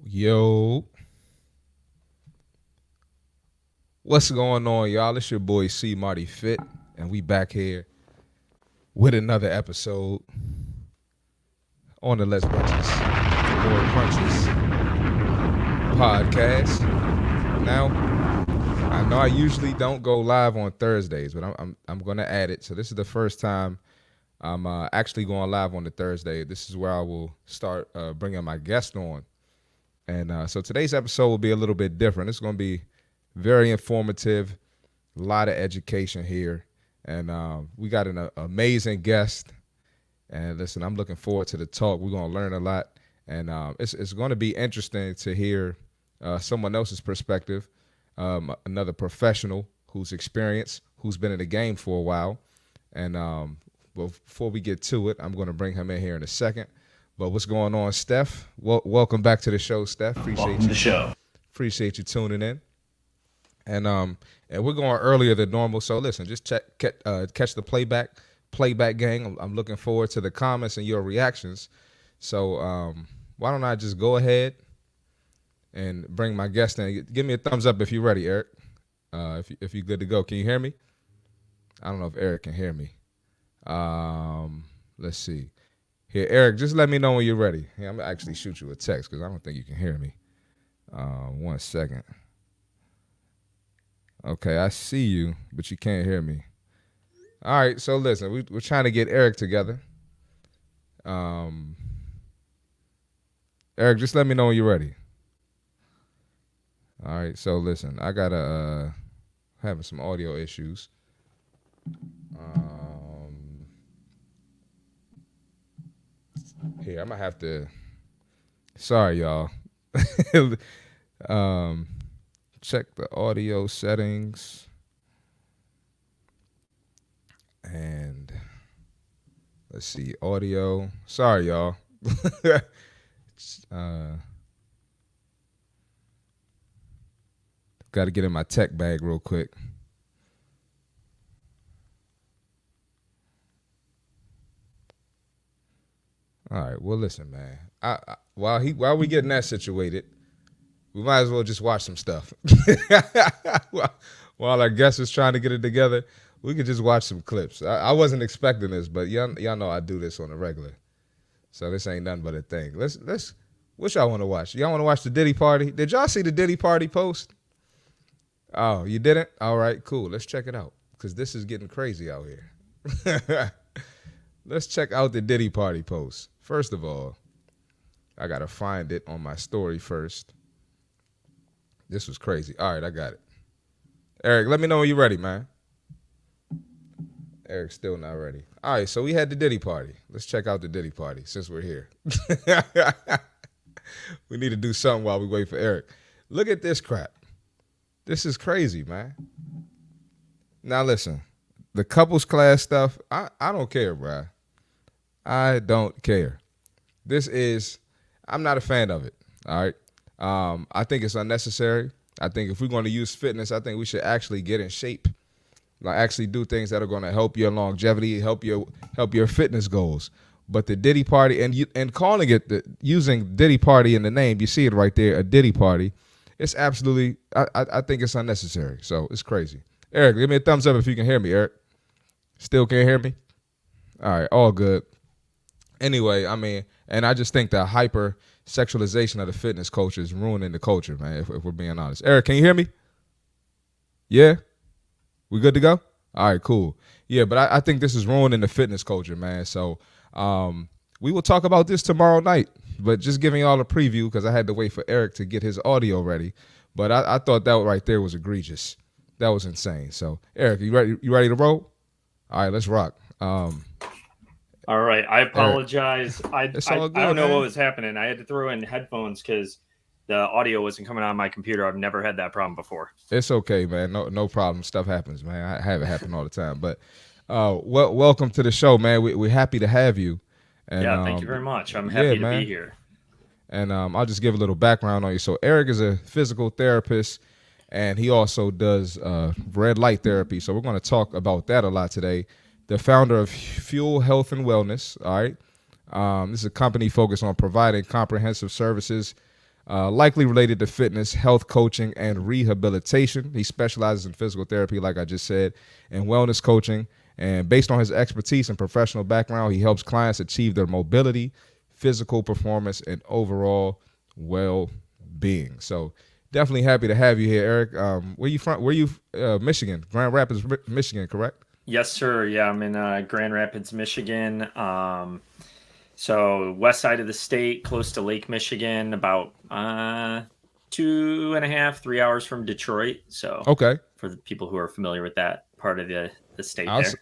Yo, what's going on, y'all? It's your boy CMartyFit, and we back here with another episode on the Let's Brunches or Brunches podcast. Now, I know I usually don't go live on Thursdays, but I'm going to add it. So this is the first time I'm actually going live on the Thursday. This is where I will start bringing my guest on. And so today's episode will be a little bit different. It's going to be very informative, a lot of education here. And we got an amazing guest. And listen, I'm looking forward to the talk. We're going to learn a lot. And it's going to be interesting to hear someone else's perspective, another professional who's experienced, who's been in the game for a while. And well, before we get to it, I'm going to bring him in here in a second. But what's going on, Steph? Welcome back to the show, Steph. Welcome to the show. Appreciate you tuning in. And we're going earlier than normal. So listen, just catch the playback gang. I'm looking forward to the comments and your reactions. So why don't I just go ahead and bring my guest in? Give me a thumbs up if you're ready, Eric. If you're good to go. Can you hear me? I don't know if Eric can hear me. Let's see. Here, Eric, just let me know when you're ready. Yeah, I'm going to actually shoot you a text because I don't think you can hear me. 1 second. Okay, I see you, but you can't hear me. All right, so listen, we're trying to get Eric together. Eric, just let me know when you're ready. All right, so listen, I got to having some audio issues. Here, I'm going to have to, sorry, y'all. Check the audio settings. And let's see, audio. Sorry, y'all. Got to get in my tech bag real quick. All right. Well, listen, man. While we getting that situated, we might as well just watch some stuff. While our guest is trying to get it together, we could just watch some clips. I wasn't expecting this, but y'all know I do this on a regular, so this ain't nothing but a thing. Let's. What y'all want to watch? Y'all want to watch the Diddy party? Did y'all see the Diddy party post? Oh, you didn't? All right, cool. Let's check it out because this is getting crazy out here. Let's check out the Diddy party post. First of all, I got to find it on my story first. This was crazy. All right, I got it. Eric, let me know when you're ready, man. Eric's still not ready. All right, so we had the Diddy party. Let's check out the Diddy party since we're here. We need to do something while we wait for Eric. Look at this crap. This is crazy, man. Now, listen. The couples class stuff, I don't care, bro. I don't care. I'm not a fan of it, all right? I think it's unnecessary. I think if we're going to use fitness, I think we should actually get in shape. Like actually do things that are going to help your longevity, help your fitness goals. But the Diddy party and calling it using Diddy party in the name, you see it right there, a Diddy party. It's absolutely, I think it's unnecessary. So it's crazy. Eric, give me a thumbs up if you can hear me, Eric. Still can't hear me? All right, all good. Anyway, I mean, and I just think the hyper sexualization of the fitness culture is ruining the culture, man, if we're being honest. Eric, can you hear me? Yeah? We good to go? All right, cool. Yeah, but I think this is ruining the fitness culture, man. So we will talk about this tomorrow night, but just giving y'all a preview because I had to wait for Eric to get his audio ready. But I thought that right there was egregious. That was insane. So, Eric, you ready to roll? All right, let's rock. All right, I apologize. Eric, I don't know what was happening. I had to throw in headphones because the audio wasn't coming on my computer. I've never had that problem before. It's okay, man. No problem. Stuff happens, man. I have it happen all the time. But welcome to the show, man. We're happy to have you. And, yeah, thank you very much. I'm happy to be here. And I'll just give a little background on you. So Eric is a physical therapist, and he also does red light therapy. So we're going to talk about that a lot today. The founder of Fuel Health and Wellness, all right? This is a company focused on providing comprehensive services likely related to fitness, health coaching, and rehabilitation. He specializes in physical therapy, like I just said, and wellness coaching. And based on his expertise and professional background, he helps clients achieve their mobility, physical performance, and overall well-being. So definitely happy to have you here, Eric. Where you from? Where you? Michigan, Grand Rapids, Michigan, correct? Yes, sir. Yeah, I'm in Grand Rapids, Michigan. So west side of the state, close to Lake Michigan, about 2.5, 3 hours from Detroit. So Okay. for the people who are familiar with that part of the state I'll there.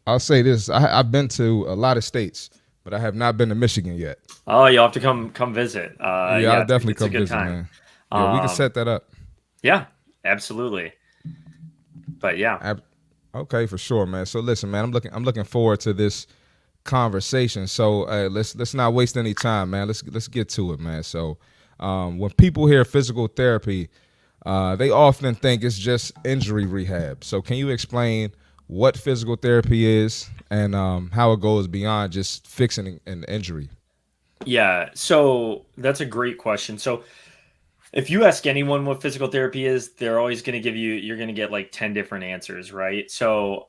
I'll say this: I've been to a lot of states, but I have not been to Michigan yet. Oh, you'll have to come visit. Yeah, Yeah, I'll definitely it's a come good visit, time. man. Yeah, we can Um, set that up. yeah, absolutely. But yeah, Okay, for sure, man. So listen, man, I'm looking forward to this conversation. So let's not waste any time, man. Let's get to it, man. So when people hear physical therapy, they often think it's just injury rehab. So can you explain what physical therapy is and how it goes beyond just fixing an injury? yeah. So that's a great question. So if you ask anyone what physical therapy is, they're always going to give you, you're going to get like 10 different answers, right? So,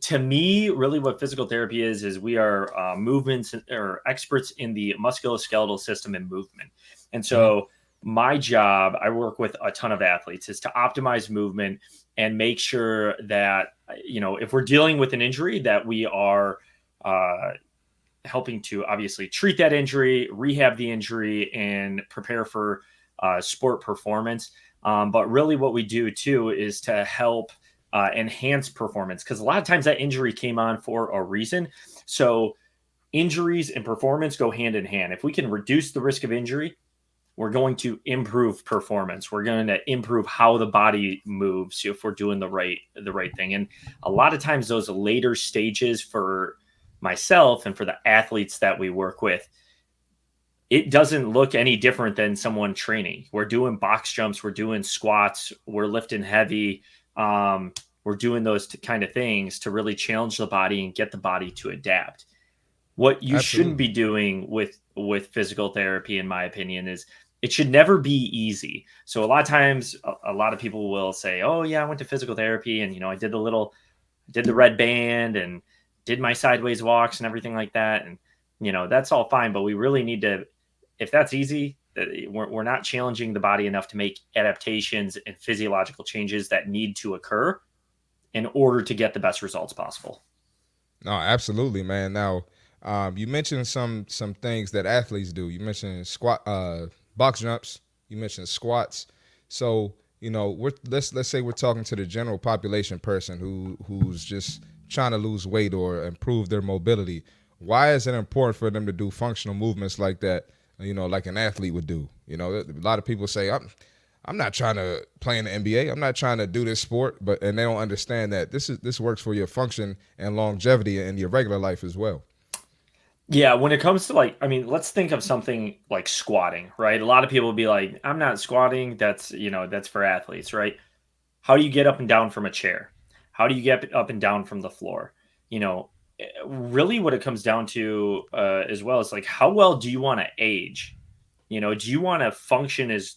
to me, really what physical therapy is we are movements or experts in the musculoskeletal system and movement. And Mhm. so, my job, I work with a ton of athletes, is to optimize movement and make sure that, if we're dealing with an injury, that we are, uh, helping to obviously treat that injury, rehab the injury, and prepare for sport performance. But really, what we do too is to help enhance performance because a lot of times that injury came on for a reason. So, injuries and performance go hand in hand. If we can reduce the risk of injury, we're going to improve performance. We're going to improve how the body moves if we're doing the right thing. And a lot of times those later stages for myself and for the athletes that we work with, it doesn't look any different than someone training. We're doing box jumps, we're doing squats, we're lifting heavy. We're doing those kind of things to really challenge the body and get the body to adapt. What you shouldn't Absolutely. be doing with physical therapy, in my opinion, is it should never be easy. So a lot of times, a lot of people will say, "Oh yeah, I went to physical therapy, and I did the red band, and did my sideways walks and everything like that." And that's all fine, but we really need to, if that's easy, we're not challenging the body enough to make adaptations and physiological changes that need to occur in order to get the best results possible. No, absolutely, man. Now, you mentioned some things that athletes do. You mentioned box jumps. You mentioned squats. So let's say we're talking to the general population person who's just trying to lose weight or improve their mobility. Why is it important for them to do functional movements like that? Like an athlete would do. A lot of people say I'm not trying to play in the NBA. I'm not trying to do this sport, and they don't understand that this works for your function and longevity in your regular life as well. Yeah, when it comes to let's think of something like squatting, right? A lot of people will be like, I'm not squatting. That's for athletes, right? How do you get up and down from a chair? How do you get up and down from the floor? Really what it comes down to as well is like, how well do you want to age? Do you want to function as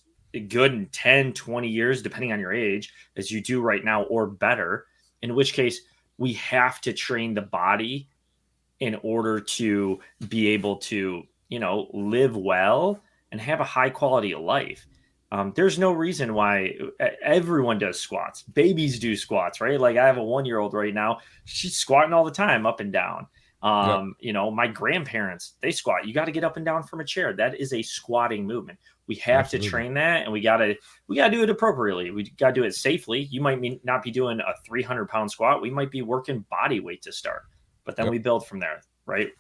good in 10, 20 years, depending on your age, as you do right now or better? In which case, we have to train the body in order to be able to, live well and have a high quality of life. There's no reason why everyone does squats. Babies do squats, right? Like I have a 1 year old right now. She's squatting all the time, up and down. Yep, My grandparents, they squat. You got to get up and down from a chair. That is a squatting movement. We have to absolutely. train that, and we gotta do it appropriately. We gotta do it safely. You might not be doing a 300-pound squat. We might be working body weight to start, but then Yep, we build from there, right?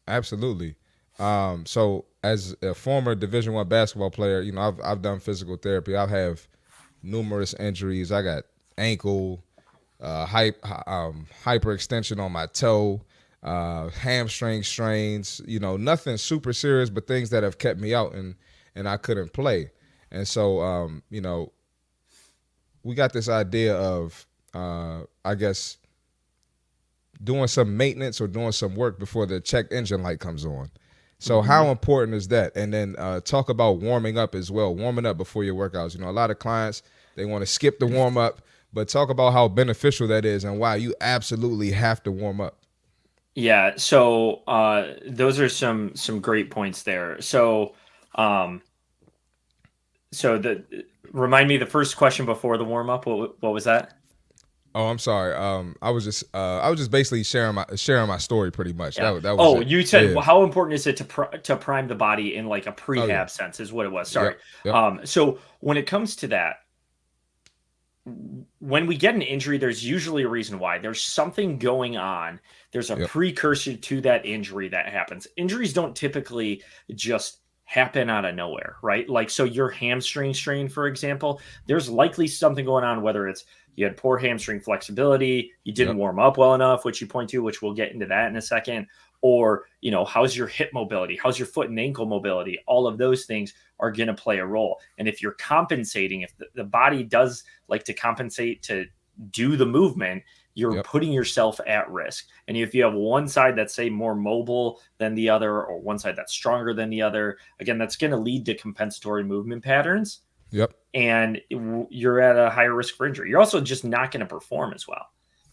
absolutely. So as a former Division One basketball player, I've done physical therapy. I have numerous injuries. I got ankle, hyperextension on my toe, hamstring strains. Nothing super serious, but things that have kept me out and I couldn't play. And so, we got this idea of, I guess, doing some maintenance or doing some work before the check engine light comes on. So how important is that? And then talk about warming up as well. Warming up before your workouts. You know, a lot of clients, they want to skip the warm up, but talk about how beneficial that is and why you absolutely have to warm up. Yeah. So those are some great points there. So um, so the remind me the first question before the warm up. What was that? Oh, I'm sorry. I was just basically sharing my story pretty much. Yeah. That was Oh, it. you said, Yeah. well, how important is it to prime the body in like a Oh yeah. prehab sense is what it was. Sorry. Yep. Yep. So when it comes to that, when we get an injury, there's usually a reason why. There's something going on. There's a Yep. precursor to that injury that happens. Injuries don't typically just happen out of nowhere, right? Like, so your hamstring strain, for example, there's likely something going on, whether it's you had poor hamstring flexibility, you didn't Yep. warm up well enough, which you point to, which we'll get into that in a second, or, how's your hip mobility? How's your foot and ankle mobility? All of those things are going to play a role. And if you're compensating, if the body does like to compensate to do the movement, you're Yep. putting yourself at risk. And if you have one side that's, say, more mobile than the other, or one side that's stronger than the other, again, that's going to lead to compensatory movement patterns. Yep. And you're at a higher risk for injury. You're also just not going to perform as well.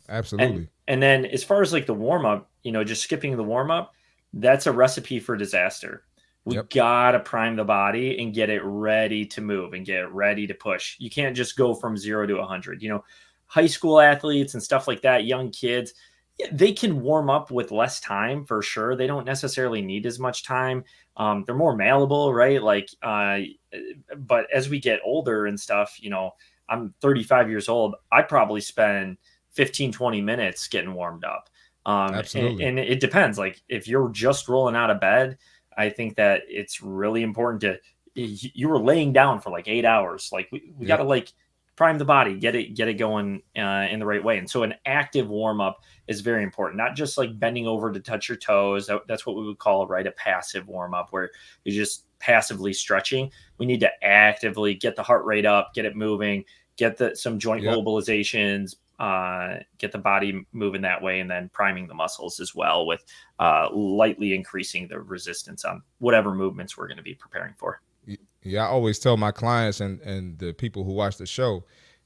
And Absolutely. and then as far as like the warm up, just skipping the warm up, that's a recipe for disaster. We Yep. gotta prime the body and get it ready to move and get it ready to push. You can't just go from 0 to 100. High school athletes and stuff like that, young kids, yeah, they can warm up with less time for sure. They don't necessarily need as much time. They're more malleable, right? But as we get older and stuff, I'm 35 years old. I probably spend 15, 20 minutes getting warmed up. Absolutely. And it depends. Like if you're just rolling out of bed, I think that it's really important you were laying down for like 8 hours. Like we got to Yep. like prime the body, get it going in the right way. And so an active warm up is very important, not just like bending over to touch your toes. That's what we would call, right, a passive warm up where you're just passively stretching. We need to actively get the heart rate up, get it moving, get some joint Yep. mobilizations, get the body moving that way, and then priming the muscles as well with lightly increasing the resistance on whatever movements we're going to be preparing for. Yeah, I always tell my clients and the people who watch the show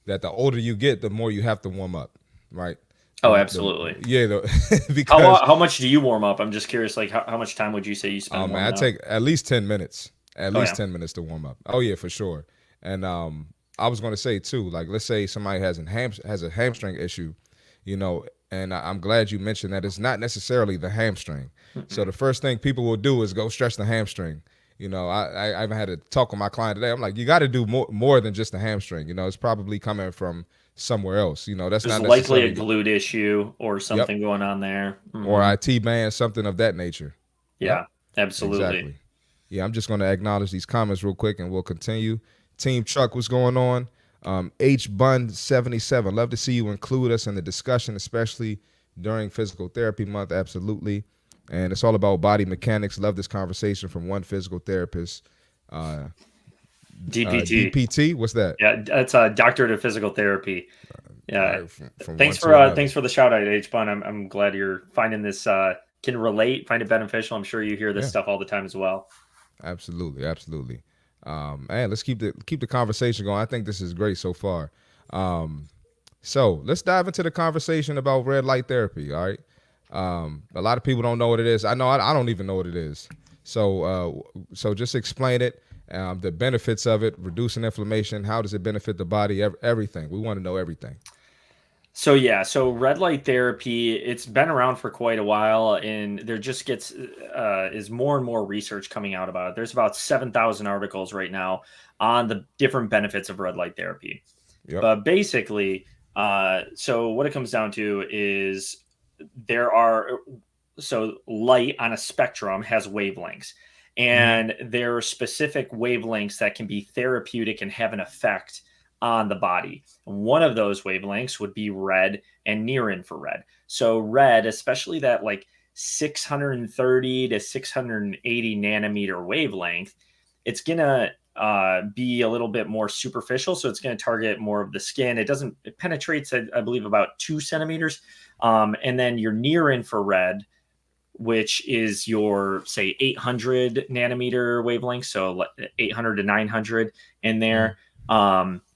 that the older you get, the more you have to warm up, right? Oh, absolutely. Because How much do you warm up? I'm just curious, like how much time would you say you spend man, I warming up? take at least 10 minutes, Oh, yeah. 10 minutes to warm up. Oh yeah, for sure. And I was going to say too, like let's say somebody has a hamstring issue, and I'm glad you mentioned that it's not necessarily the hamstring. So the first thing people will do is go stretch the hamstring. I even had to talk with my client today. I'm like, you got to do more than just the hamstring. It's probably coming from somewhere else. That's There's not likely a necessarily. glute issue or Yep. something going on there. Or IT band, something of that nature. Yep. Yeah, absolutely. Exactly. Yeah, I'm just going to acknowledge these comments real quick, and we'll continue. Team Chuck, what's going on? H Bun 77. Love to see you include us in the discussion, especially during Physical Therapy Month. Absolutely. And it's all about body mechanics. Love this conversation from one physical therapist. DPT. DPT. What's that? Yeah, that's a doctorate of physical therapy. Yeah. Right, from Thanks one to another. for the shout out, H Bun. I'm glad you're finding this can relate, find it beneficial. I'm sure you hear this stuff all the time as well. Absolutely, absolutely. Man, let's keep the conversation going. I think this is great so far. So let's dive into the conversation about red light therapy. All right. A lot of people don't know what it is. I know I don't even know what it is. So just explain it. The benefits of it, reducing inflammation. How does it benefit the body? Everything. We want to know everything. So red light therapy, it's been around for quite a while, and there just is more and more research coming out about it. There's about 7,000 articles right now on the different benefits of red light therapy. Yep. But basically, so what it comes down to is light on a spectrum has wavelengths, and there are specific wavelengths that can be therapeutic and have an effect on the body. One of those wavelengths would be red and near infrared. So red, especially that like 630 to 680 nanometer wavelength, it's going to be a little bit more superficial. So it's going to target more of the skin. It penetrates, I believe, about 2 centimeters. And then your near infrared which is your, say, 800 nanometer wavelength, so 800 to 900 in there,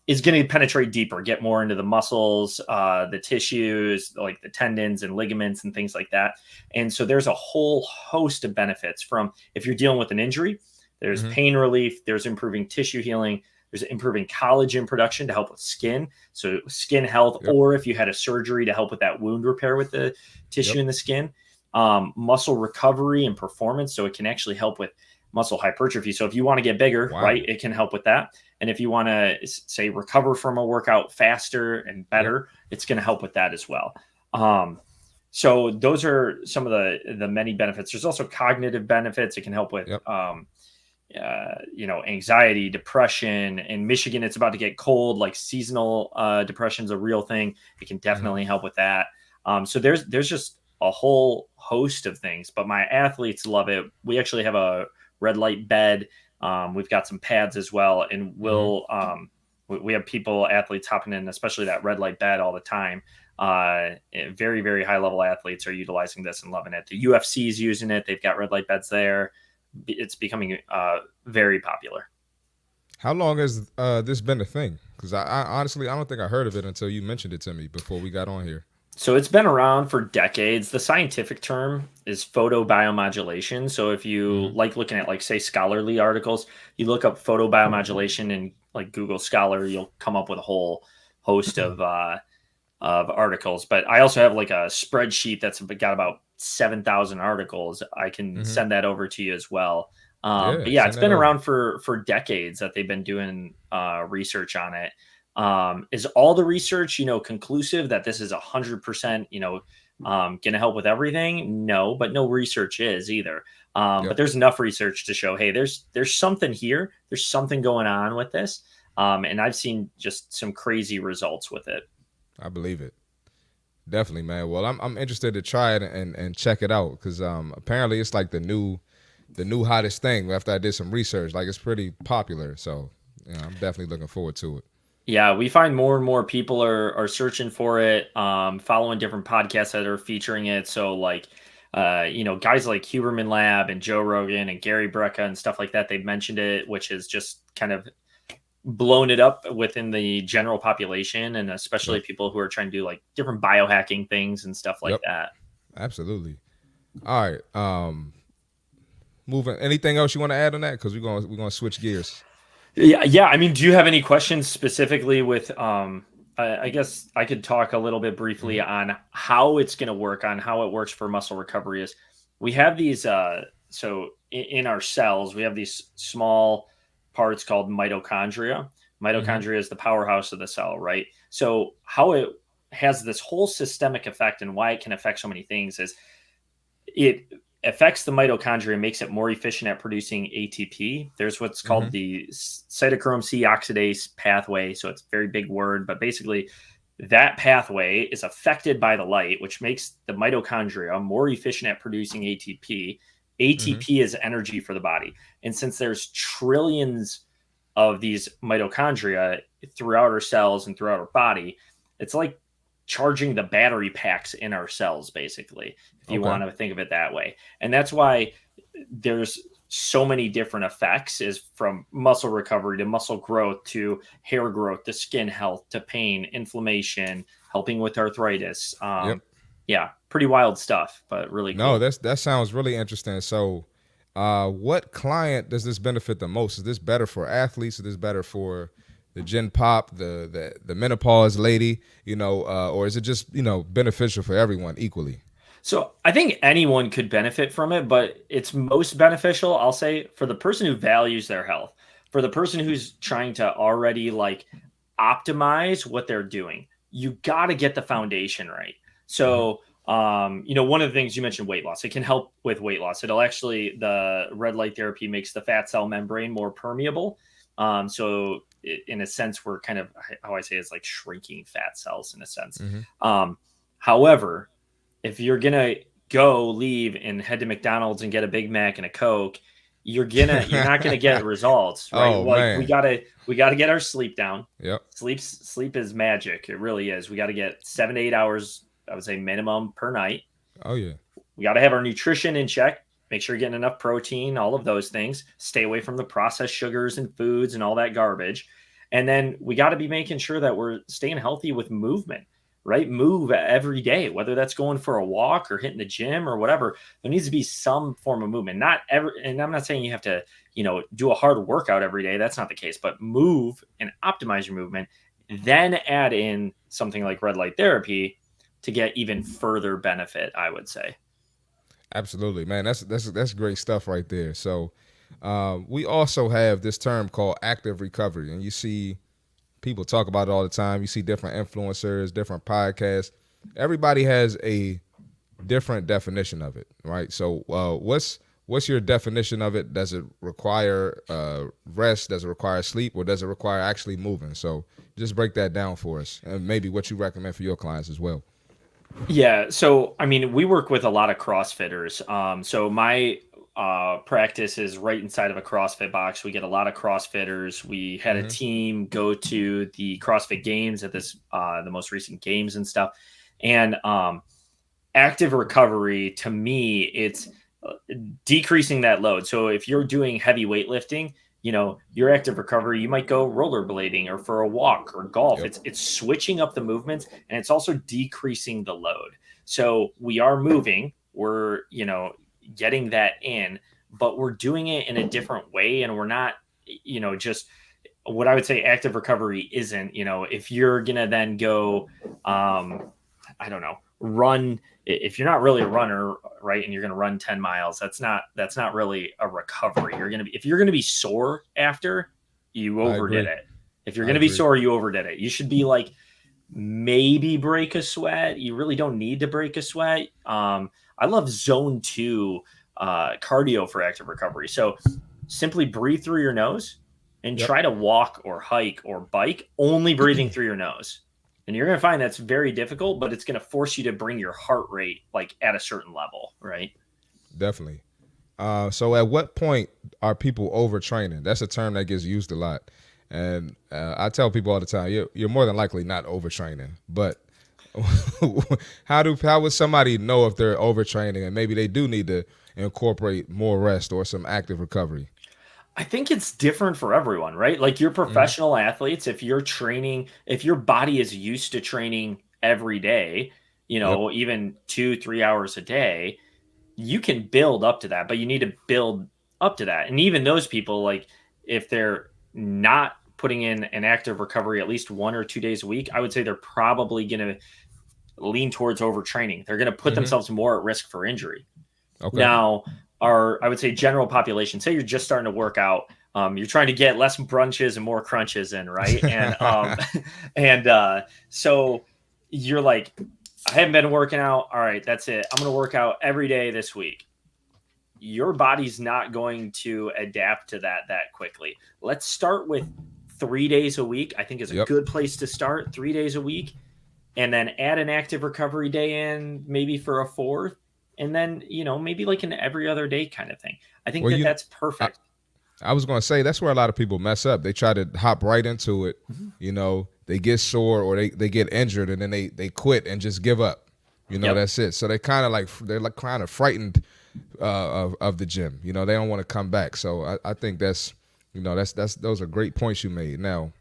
is going to penetrate deeper, get more into the muscles, the tissues, like the tendons and ligaments and things like that. And so there's a whole host of benefits from, if you're dealing with an injury, there's pain relief, there's improving tissue healing, there's improving collagen production to help with skin, so skin health, or if you had a surgery to help with that wound repair with the tissue in the skin, muscle recovery and performance, so it can actually help with muscle hypertrophy. So if you want to get bigger, right, it can help with that. And if you want to, say, recover from a workout faster and better, it's going to help with that as well. So those are some of the many benefits. There's also cognitive benefits. It can help with anxiety, depression. In Michigan, it's about to get cold, like seasonal depression is a real thing. It can definitely help with that. So there's just a whole host of things, but my athletes love it. We actually have a red light bed. We've got some pads as well, and we have athletes hopping in, especially that red light bed all the time. Very, very high level athletes are utilizing this and loving it. The UFC is using it. They've got red light beds there. It's becoming very popular. How long has this been a thing? Because I honestly, I don't think I heard of it until you mentioned it to me before we got on here. So it's been around for decades. The scientific term is photobiomodulation. So if you like looking at, like, say, scholarly articles, you look up photobiomodulation and like Google Scholar, you'll come up with a whole host of articles. But I also have like a spreadsheet that's got about 7,000 articles. I can send that over to you as well. But yeah, it's been around for decades that they've been doing research on it. Is all the research, conclusive that this is 100%, going to help with everything? No, but no research is either. But there's enough research to show, hey, there's something here. There's something going on with this. And I've seen just some crazy results with it. I believe it. Definitely, man. Well, I'm interested to try it and check it out, because apparently it's like the new hottest thing. After I did some research, like, it's pretty popular. So I'm definitely looking forward to it. Yeah, we find more and more people are searching for it, following different podcasts that are featuring it. So like, guys like Huberman Lab and Joe Rogan and Gary Brecka and stuff like that, they've mentioned it, which has just kind of blown it up within the general population, and especially people who are trying to do like different biohacking things and stuff like that. Absolutely. All right. Moving. Anything else you want to add on that? Because we're gonna switch gears. Yeah. I mean, do you have any questions specifically with? I guess I could talk a little bit briefly on how it's going to work, on how it works for muscle recovery. Is we have these. So in our cells, we have these small parts called mitochondria. Mitochondria is the powerhouse of the cell, right? So how it has this whole systemic effect and why it can affect so many things is it affects the mitochondria, makes it more efficient at producing ATP. There's what's called the cytochrome C oxidase pathway. So it's a very big word, but basically that pathway is affected by the light, which makes the mitochondria more efficient at producing ATP. ATP is energy for the body. And since there's trillions of these mitochondria throughout our cells and throughout our body, it's like charging the battery packs in our cells, basically, if you want to think of it that way. And that's why there's so many different effects, is from muscle recovery to muscle growth to hair growth to skin health to pain, inflammation, helping with arthritis. Yeah, pretty wild stuff, but really cool. No, that sounds really interesting. So what client does this benefit the most? Is this better for athletes? Is this better for the Gen Pop, the menopause lady, or is it just, beneficial for everyone equally? So I think anyone could benefit from it, but it's most beneficial, I'll say, for the person who values their health, for the person who's trying to already like optimize what they're doing. You got to get the foundation right. So, one of the things you mentioned, weight loss, it can help with weight loss. The red light therapy makes the fat cell membrane more permeable. So in a sense, we're kind of, how I say, it's like shrinking fat cells in a sense. However, if you're going to leave and head to McDonald's and get a Big Mac and a Coke, you're not going to get results, right? Man. we got to get our sleep down. Yep. Sleep is magic. It really is. We got to get 7 to 8 hours, I would say, minimum per night. Oh yeah. we got to have our nutrition in check. Make sure you're getting enough protein, all of those things. Stay away from the processed sugars and foods and all that garbage. And then we got to be making sure that we're staying healthy with movement, right? Move every day, whether that's going for a walk or hitting the gym or whatever. There needs to be some form of movement. Not every, and I'm not saying you have to, do a hard workout every day. That's not the case, but move and optimize your movement. Then add in something like red light therapy to get even further benefit, I would say. Absolutely, man. That's great stuff right there. So we also have this term called active recovery, and you see people talk about it all the time. You see different influencers, different podcasts. Everybody has a different definition of it, right? So what's your definition of it? Does it require rest? Does it require sleep? Or does it require actually moving? So just break that down for us, and maybe what you recommend for your clients as well. Yeah. So, I mean, we work with a lot of CrossFitters. So my practice is right inside of a CrossFit box. We get a lot of CrossFitters. We had a team go to the CrossFit Games at the most recent games and stuff. And active recovery, to me, it's decreasing that load. So if you're doing heavy weightlifting, your active recovery, you might go rollerblading or for a walk or golf. Yep. It's switching up the movements, and it's also decreasing the load. So we are moving, we're, getting that in, but we're doing it in a different way. And we're not, just what I would say active recovery isn't, if you're going to then go, I don't know, run, if you're not really a runner, right, and you're going to run 10 miles, that's not really a recovery. If you're going to be sore after, you overdid it. If you're going to be sore, you overdid it. You should be like, maybe break a sweat. You really don't need to break a sweat. I love zone 2 cardio for active recovery. So simply breathe through your nose and try to walk or hike or bike, only breathing through your nose. And you're going to find that's very difficult, but it's going to force you to bring your heart rate like at a certain level, right? Definitely. So at what point are people overtraining? That's a term that gets used a lot. And I tell people all the time, you're more than likely not overtraining. But how would somebody know if they're overtraining and maybe they do need to incorporate more rest or some active recovery? I think it's different for everyone, right? Like your professional athletes, if you're training, if your body is used to training every day, even 2-3 hours a day, you can build up to that, but you need to build up to that. And even those people, like if they're not putting in an active recovery at least 1 or 2 days a week, I would say they're probably going to lean towards overtraining. They're going to put themselves more at risk for injury. Okay. Now, I would say general population, say you're just starting to work out, you're trying to get less brunches and more crunches in, right? And so you're like, I haven't been working out. All right, that's it. I'm going to work out every day this week. Your body's not going to adapt to that quickly. Let's start with 3 days a week. I think is a good place to start, 3 days a week, and then add an active recovery day in maybe for a fourth. And then, maybe like an every other day kind of thing. I think that's perfect. I was going to say that's where a lot of people mess up. They try to hop right into it. They get sore or they get injured and then they quit and just give up. That's it. So they're kind of frightened of the gym. They don't want to come back. So I think those are great points you made. Now,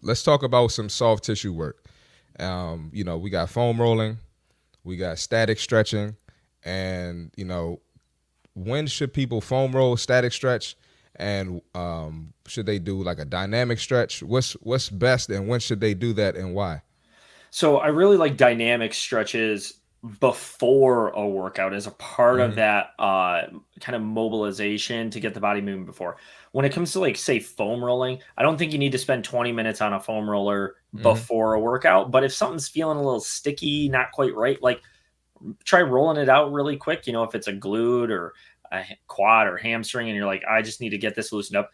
let's talk about some soft tissue work. We got foam rolling. We got static stretching, and when should people foam roll, static stretch, and should they do like a dynamic stretch? What's best, and when should they do that, and why? So I really like dynamic stretches before a workout as a part of that kind of mobilization to get the body moving before. When it comes to like say foam rolling, I don't think you need to spend 20 minutes on a foam roller before a workout, but if something's feeling a little sticky, not quite right, like try rolling it out really quick. If it's a glute or a quad or hamstring and you're like, I just need to get this loosened up,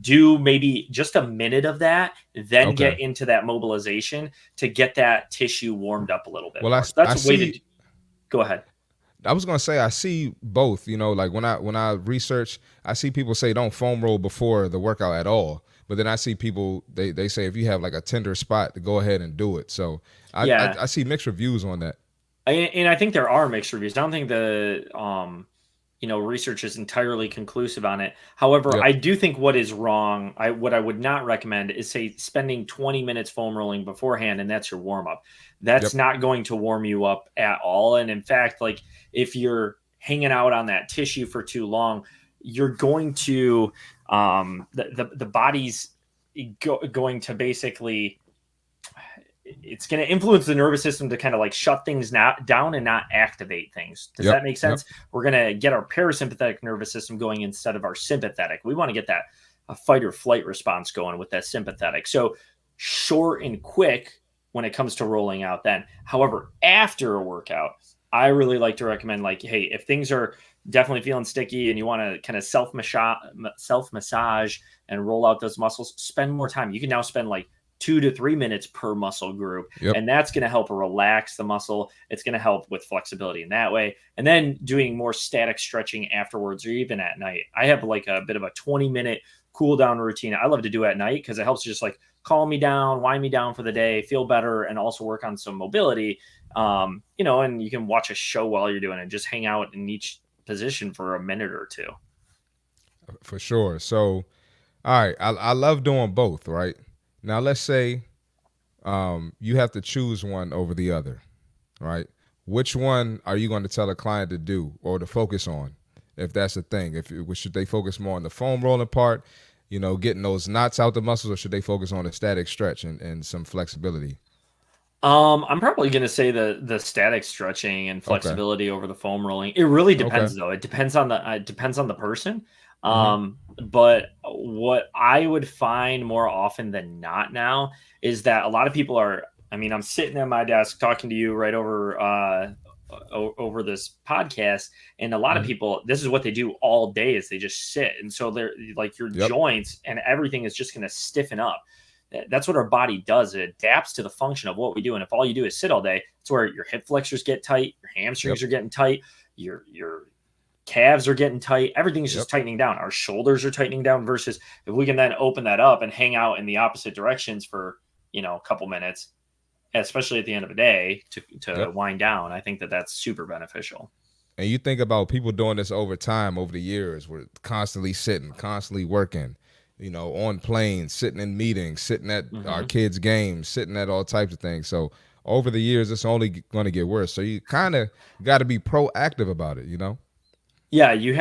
do maybe just a minute of that, then get into that mobilization to get that tissue warmed up a little bit. Well, that's a way to go ahead. I was going to say, I see both, like when I research, I see people say don't foam roll before the workout at all. But then I see people, they say if you have like a tender spot to go ahead and do it. So I see mixed reviews on that. And I think there are mixed reviews. I don't think the research is entirely conclusive on it. However, Yep. I do think what is wrong, what I would not recommend is say spending 20 minutes foam rolling beforehand, and that's your warm up. That's Yep. not going to warm you up at all. And in fact, like if you're hanging out on that tissue for too long, you're going to the body's going to basically it's going to influence the nervous system to kind of like shut things down and not activate things. Does Yep. that make Yep. sense? We're going to get our parasympathetic nervous system going instead of our sympathetic. We want to get that a fight or flight response going with that sympathetic. So short and quick when it comes to rolling out then. However, after a workout, I really like to recommend like, hey, if things are definitely feeling sticky and you want to kind of self massage and roll out those muscles, spend more time. You can now spend like 2 to 3 minutes per muscle group. Yep. And that's going to help relax the muscle. It's going to help with flexibility in that way. And then doing more static stretching afterwards or even at night. I have like a bit of a 20-minute cool down routine. I love to do at night because it helps just like calm me down, wind me down for the day, feel better, and also work on some mobility. And you can watch a show while you're doing it, just hang out in each position for a minute or two. For sure. So, all right, I love doing both, right? Now, let's say you have to choose one over the other, right? Which one are you going to tell a client to do or to focus on, if that's the thing? Should they focus more on the foam rolling part, getting those knots out the muscles, or should they focus on the static stretch and some flexibility? I'm probably going to say the static stretching and Okay. flexibility over the foam rolling. It really Okay. depends though. It depends on the person. Mm-hmm. But what I would find more often than not now is that a lot of people are. I mean, I'm sitting at my desk talking to you right over this podcast, and a lot of Mm-hmm. people, this is what they do all day is they just sit, and so they're like your Yep. joints and everything is just going to stiffen up. That's what our body does. It adapts to the function of what we do. And if all you do is sit all day, it's where your hip flexors get tight, your hamstrings Yep. are getting tight, your calves are getting tight. Everything's Yep. just tightening down. Our shoulders are tightening down versus if we can then open that up and hang out in the opposite directions for, a couple minutes, especially at the end of the day to Yep. wind down. I think that that's super beneficial. And you think about people doing this over time, over the years, we're constantly sitting, constantly working, on planes, sitting in meetings, sitting at our Mm-hmm. kids' games, sitting at all types of things. So over the years, it's only going to get worse. So you kind of got to be proactive about it. Yeah, you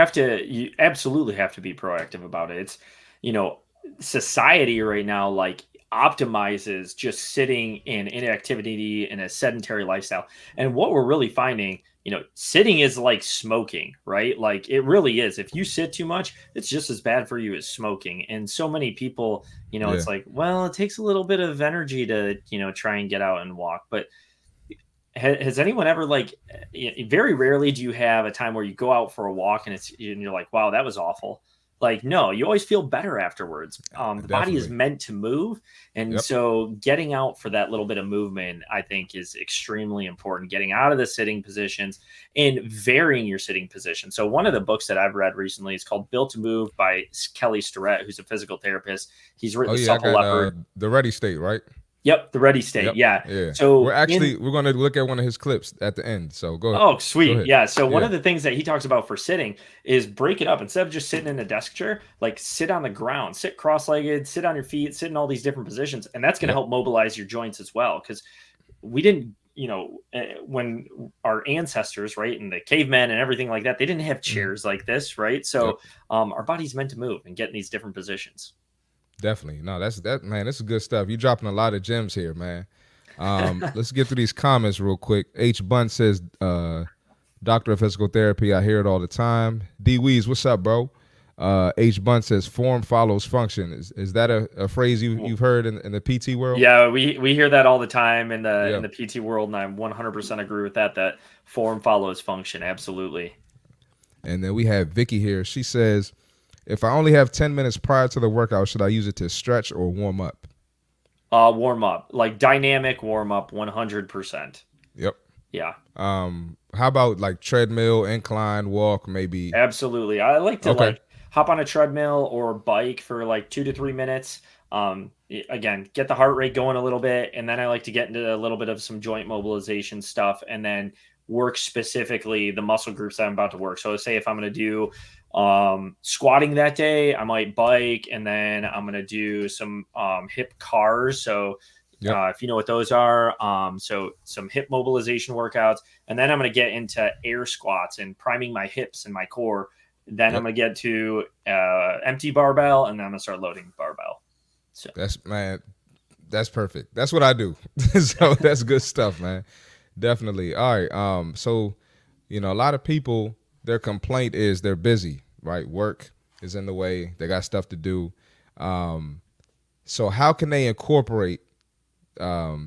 absolutely have to be proactive about it. It's, you know, society right now, like optimizes just sitting in inactivity in a sedentary lifestyle. And what we're really finding, sitting is like smoking, right? Like it really is. If you sit too much, it's just as bad for you as smoking. And so many people, Yeah. it's like, well, it takes a little bit of energy to, try and get out and walk. But has anyone ever like very rarely do you have a time where you go out for a walk and you're like, wow, that was awful. Like, no, you always feel better afterwards. The body is Definitely. meant to move, and Yep. so getting out for that little bit of movement I think is extremely important. Getting out of the sitting positions and varying your sitting position. So one of the books that I've read recently is called Built to Move by Kelly Starrett, who's a physical therapist. He's Oh written yeah, I Supple got Leopard. the Ready State, right? Yep, the Ready State. Yep. Yeah. Yeah. So in We're going to look at one of his clips at the end. So Oh, go sweet. ahead. Yeah. So one Yeah. of the things that he talks about for sitting is break it up. Instead of just sitting in a desk chair, like sit on the ground, sit cross-legged, sit on your feet, sit in all these different positions. And that's going to Yep. help mobilize your joints as well. Because we didn't, when our ancestors, right, and the cavemen and everything like that, they didn't have Mhm. chairs like this, right? Yep. So our body's meant to move and get in these different positions. Definitely. No, that man, this is good stuff. You're dropping a lot of gems here, man. Let's get through these comments real quick. H Bun says, Doctor of Physical Therapy, I hear it all the time. D Weeze, what's up, bro? H Bun says form follows function. Is that a phrase you've heard in the PT world? Yeah, we hear that all the time in the Yeah. PT world, and I 100% agree with that. That form follows function. Absolutely. And then we have Vicky here. She says, if I only have 10 minutes prior to the workout, should I use it to stretch or warm up? Warm up, like dynamic warm up, 100%. Yep. Yeah, How about like treadmill, incline, walk, maybe? absolutely. I like to Okay. like hop on a treadmill or bike for like 2 to 3 minutes. Again, get the heart rate going a little bit, and then I like to get into a little bit of some joint mobilization stuff, and then work specifically the muscle groups that I'm about to work. So say if I'm going to do squatting that day, I might bike, and then I'm going to do some hip cars. So Yep. if you know what those are, so some hip mobilization workouts, and then I'm going to get into air squats and priming my hips and my core. Then Yep. I'm going to get to empty barbell, and then I'm going to start loading barbell. So That's perfect. That's what I do. So that's good stuff, man. Definitely. All right. So, a lot of people, their complaint is they're busy, right? Work is in the way. They got stuff to do. So how can they incorporate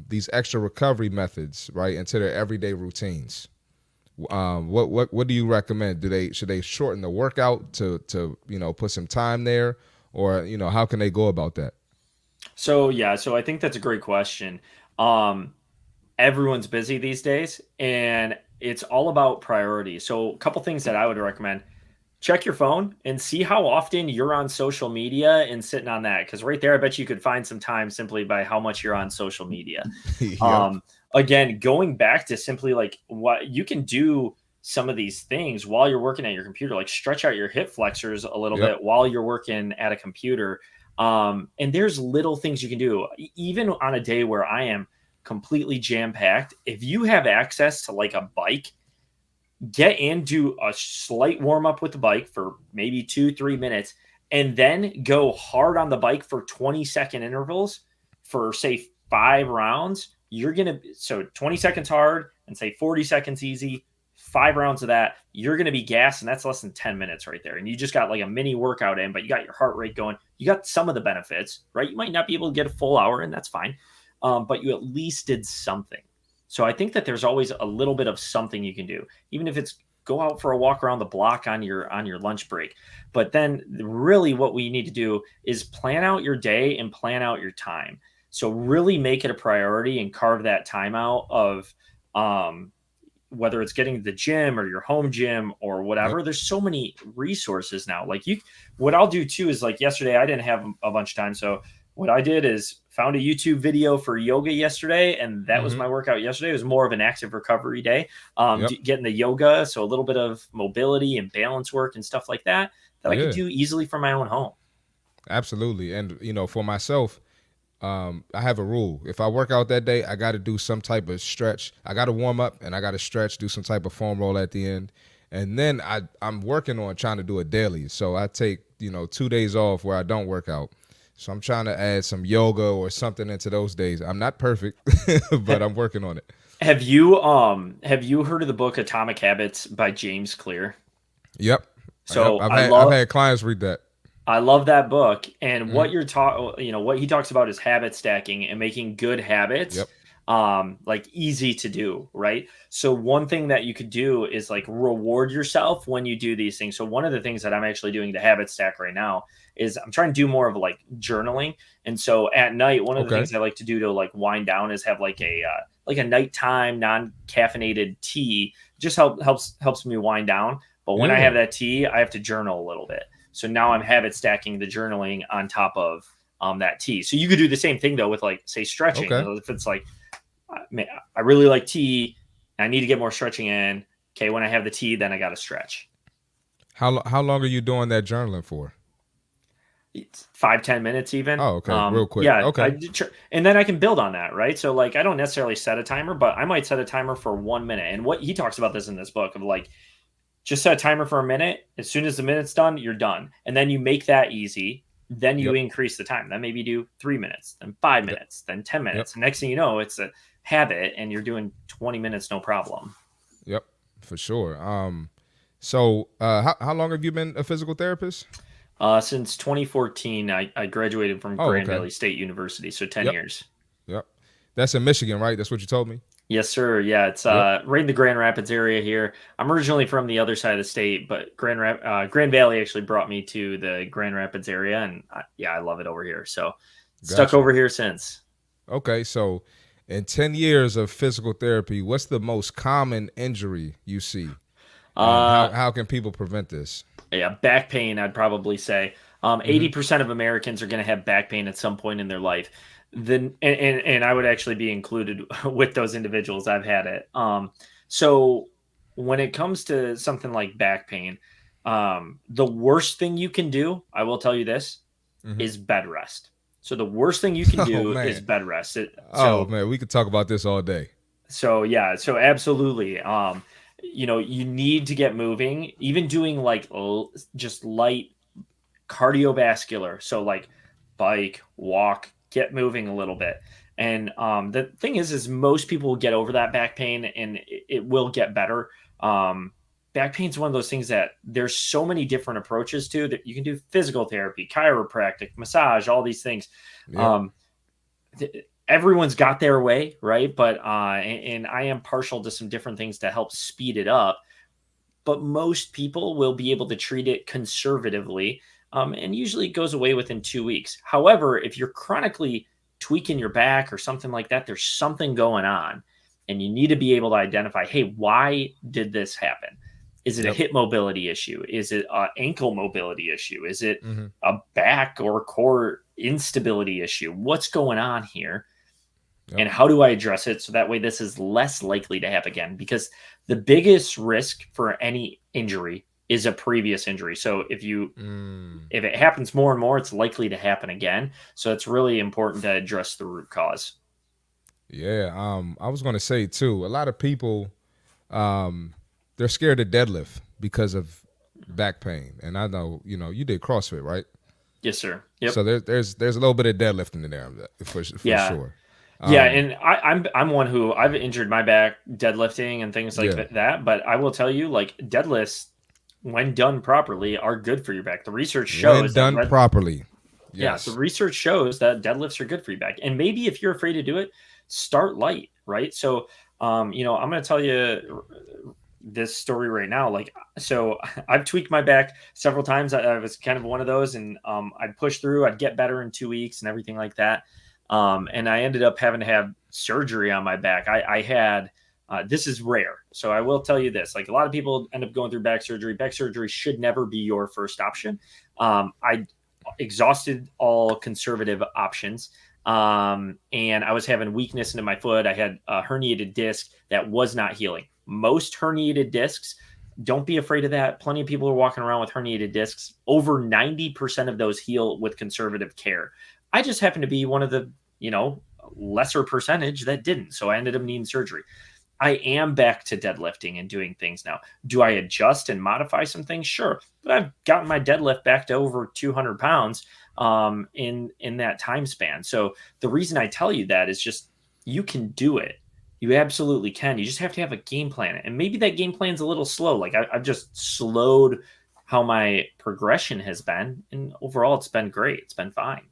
these extra recovery methods, right, into their everyday routines? What do you recommend? Should they shorten the workout to put some time there, or how can they go about that? So I think that's a great question. Everyone's busy these days, and it's all about priority. So a couple things that I would recommend: check your phone and see how often you're on social media and sitting on that. Because right there, I bet you could find some time simply by how much you're on social media. Yep. Again, going back to simply like what you can do some of these things while you're working at your computer, like stretch out your hip flexors a little Yep. bit while you're working at a computer. And there's little things you can do, even on a day where I am completely jam packed. If you have access to like a bike, get in, do a slight warm up with the bike for maybe 2-3 minutes, and then go hard on the bike for 20-second intervals for say 5 rounds. You're going to, so 20 seconds hard and say 40 seconds easy, 5 rounds of that, you're going to be gassed. And that's less than 10 minutes right there. And you just got like a mini workout in, but you got your heart rate going. You got some of the benefits, right? You might not be able to get a full hour, and that's fine. But you at least did something. So I think that there's always a little bit of something you can do, even if it's go out for a walk around the block on your lunch break. But then really what we need to do is plan out your day and plan out your time. So really make it a priority and carve that time out of whether it's getting to the gym or your home gym or whatever. Yep. There's so many resources now. Like what I'll do too is like yesterday, I didn't have a bunch of time. So what I did is found a YouTube video for yoga yesterday, and that was my workout yesterday. It was more of an active recovery day, Yep. getting the yoga, so a little bit of mobility and balance work and stuff like that I could do easily from my own home. Absolutely. And for myself, I have a rule. If I work out that day, I got to do some type of stretch. I got to warm up and I got to stretch, do some type of foam roll at the end. And then I'm working on trying to do it daily. So I take 2 days off where I don't work out. So I'm trying to add some yoga or something into those days. I'm not perfect, but I'm working on it. Have you heard of the book Atomic Habits by James Clear? Yep. So Yep. I've had clients read that. I love that book, and what what he talks about is habit stacking and making good habits like easy to do, right? So one thing that you could do is like reward yourself when you do these things. So one of the things that I'm actually doing to habit stack right now is I'm trying to do more of like journaling. And so at night, one of the things I like to do to like wind down is have like a nighttime non-caffeinated tea. Just helps me wind down. But when I have that tea, I have to journal a little bit. So now I'm habit stacking the journaling on top of that tea. So you could do the same thing though with like say stretching. If it's like, I really like tea, I need to get more stretching in. Okay, when I have the tea, then I got to stretch. How long are you doing that journaling for? 5-10 minutes even. Oh, okay. Real quick. Yeah. Okay. And then I can build on that, right? So like I don't necessarily set a timer, but I might set a timer for 1 minute. And what he talks about this in this book of like, just set a timer for a minute. As soon as the minute's done, you're done. And then you make that easy. Then you increase the time. Then maybe do 3 minutes, then 5 minutes, then 10 minutes. And next thing you know, it's a habit and you're doing 20 minutes, no problem. Yep, for sure. So how long have you been a physical therapist? Since 2014, I graduated from Grand Valley State University, so 10 years. Yep. That's in Michigan, right? That's what you told me? Yes, sir. Yeah, it's right in the Grand Rapids area here. I'm originally from the other side of the state, but Grand Valley actually brought me to the Grand Rapids area, and I love it over here. So stuck over here since. Okay, so in 10 years of physical therapy, what's the most common injury you see? How can people prevent this? Yeah, back pain, I'd probably say. 80% of Americans are going to have back pain at some point in their life. And I would actually be included with those individuals. I've had it. So when it comes to something like back pain, the worst thing you can do, I will tell you this, Hmm. is bed rest. So the worst thing you can Oh do is man. bed rest. Oh man, we could talk about this all day. So yeah, so absolutely. You need to get moving, even doing like just light cardiovascular. So like bike, walk, get moving a little bit. And the thing is most people will get over that back pain and it will get better. Back pain is one of those things that there's so many different approaches to that you can do physical therapy, chiropractic, massage, all these things. Yep. Um, Everyone's got their way, right? But and I am partial to some different things to help speed it up. But most people will be able to treat it conservatively, and usually it goes away within 2 weeks. However, if you're chronically tweaking your back or something like that, there's something going on, and you need to be able to identify, hey, why did this happen? Is it a Yep. hip mobility issue? Is it an ankle mobility issue? Is it Hmm. a back or core instability issue? What's going on here? Yep. And how do I address it so that way this is less likely to happen again? Because the biggest risk for any injury is a previous injury. So Mm. if it happens more and more, it's likely to happen again. So it's really important to address the root cause. Yeah. I was gonna say too. A lot of people, um, they're scared to deadlift because of back pain, and I know you did CrossFit, right? Yes, sir. So Yep. there's a little bit of deadlifting in there for Yeah. sure. Yeah, Um, and I'm one who I've injured my back deadlifting and things like yeah. that. But I will tell you, like deadlifts, when done properly, are good for your back. The research When shows that done properly. yeah, the Yes. research shows that deadlifts are good for your back. And maybe if you're afraid to do it, start light, right? So, I'm going to tell you this story right now. Like, so I've tweaked my back several times. I was kind of one of those, and I'd push through. I'd get better in 2 weeks and everything like that. And I ended up having to have surgery on my back. I had. This is rare. So I will tell you this, like a lot of people end up going through back surgery. Back surgery should never be your first option. I exhausted all conservative options. And I was having weakness into my foot. I had a herniated disc that was not healing. Most herniated discs, don't be afraid of that. Plenty of people are walking around with herniated discs. Over 90% of those heal with conservative care. I just happened to be one of the, lesser percentage that didn't. So I ended up needing surgery. I am back to deadlifting and doing things now. Do I adjust and modify some things? Sure, but I've gotten my deadlift back to over 200 pounds in that time span. So the reason I tell you that is just you can do it. You absolutely can. You just have to have a game plan, and maybe that game plan's a little slow. Like I've just slowed how my progression has been, and overall, it's been great. It's been fine.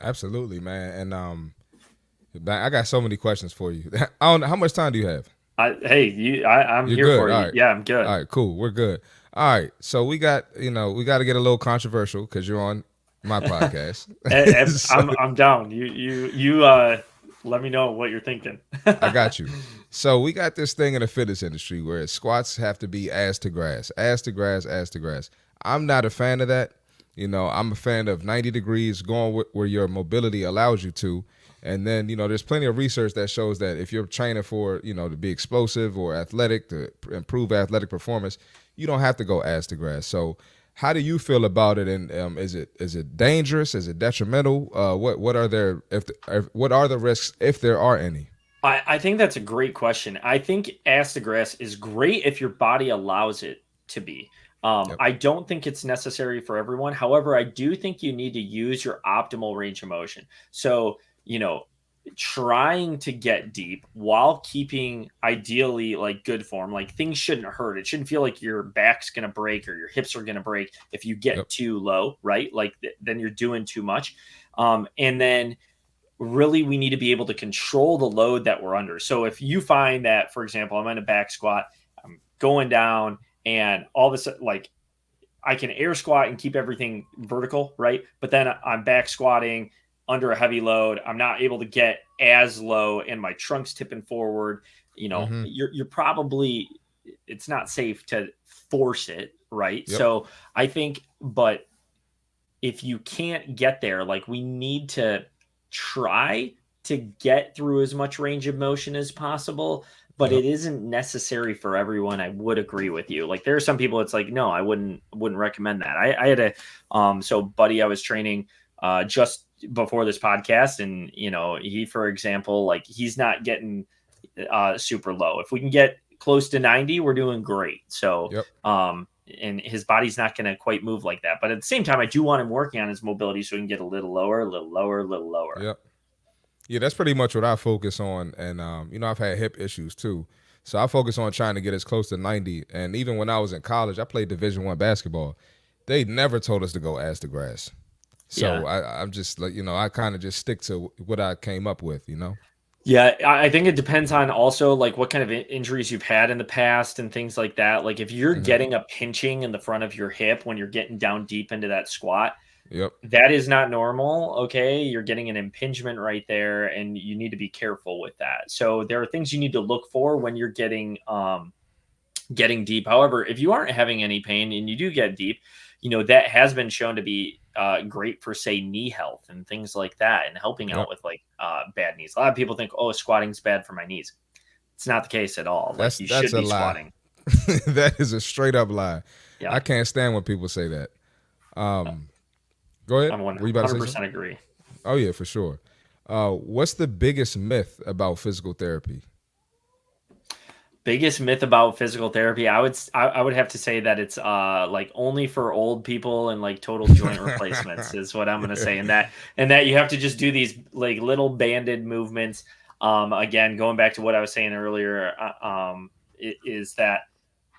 Absolutely, man. And I got so many questions for you. I don't know how much time do you have? I'm You're here good. for All you. right. Yeah, I'm All good. right, cool. We're good. All right. So we got to get a little controversial because you're on my podcast. So I'm down. You let me know what you're thinking. I got you. So we got this thing in the fitness industry where squats have to be ass to grass, ass to grass, ass to grass. I'm not a fan of that. I'm a fan of 90 degrees going where your mobility allows you to. And then, there's plenty of research that shows that if you're training for, to be explosive or athletic, to improve athletic performance, you don't have to go ass to grass. So how do you feel about it? And is it dangerous? Is it detrimental? What are the risks if there are any? I think that's a great question. I think ass to grass is great if your body allows it to be. Yep. I don't think it's necessary for everyone. However, I do think you need to use your optimal range of motion. So, trying to get deep while keeping ideally like good form, like things shouldn't hurt. It shouldn't feel like your back's going to break or your hips are going to break if you get Yep. too low, right? Like then you're doing too much. And then really we need to be able to control the load that we're under. So if you find that, for example, I'm in a back squat, I'm going down and all of a sudden, like I can air squat and keep everything vertical, right? But then I'm back squatting under a heavy load. I'm not able to get as low and my trunk's tipping forward. Mm-hmm. You're probably, it's not safe to force it, right? Yep. So I think, but if you can't get there, like we need to try to get through as much range of motion as possible. but Yep. it isn't necessary for everyone. I would agree with you. Like there are some people, it's like, no, I wouldn't recommend that. I had so buddy I was training just before this podcast, and he, for example, like he's not getting super low. If we can get close to 90, we're doing great. So Yep. and his body's not going to quite move like that. But at the same time, I do want him working on his mobility so he can get a little lower, a little lower, a little lower. Yep. Yeah, that's pretty much what I focus on. And I've had hip issues too. So I focus on trying to get as close to 90. And even when I was in college, I played Division I basketball. They never told us to go ass to grass. So Yeah. I'm just like, I kind of just stick to what I came up with. Yeah, I think it depends on also like what kind of injuries you've had in the past and things like that. Like if you're Hmm. getting a pinching in the front of your hip when you're getting down deep into that squat, Yep. that is not normal. Okay. You're getting an impingement right there, and you need to be careful with that. So there are things you need to look for when you're getting deep. However, if you aren't having any pain and you do get deep, that has been shown to be great for, say, knee health and things like that, and helping out Yep. with like bad knees. A lot of people think, oh, squatting's bad for my knees. It's not the case at all. Like you That's should a be lie. squatting. That is a straight up lie. I Yeah, can't stand when people say that. Go ahead. I'm Were you about to say 100% something? agree. Oh yeah, for sure. What's the biggest myth about physical therapy? Biggest myth about physical therapy, I would have to say that it's like only for old people and like total joint replacements is what I'm gonna say, and that you have to just do these like little banded movements. Again, going back to what I was saying earlier, is that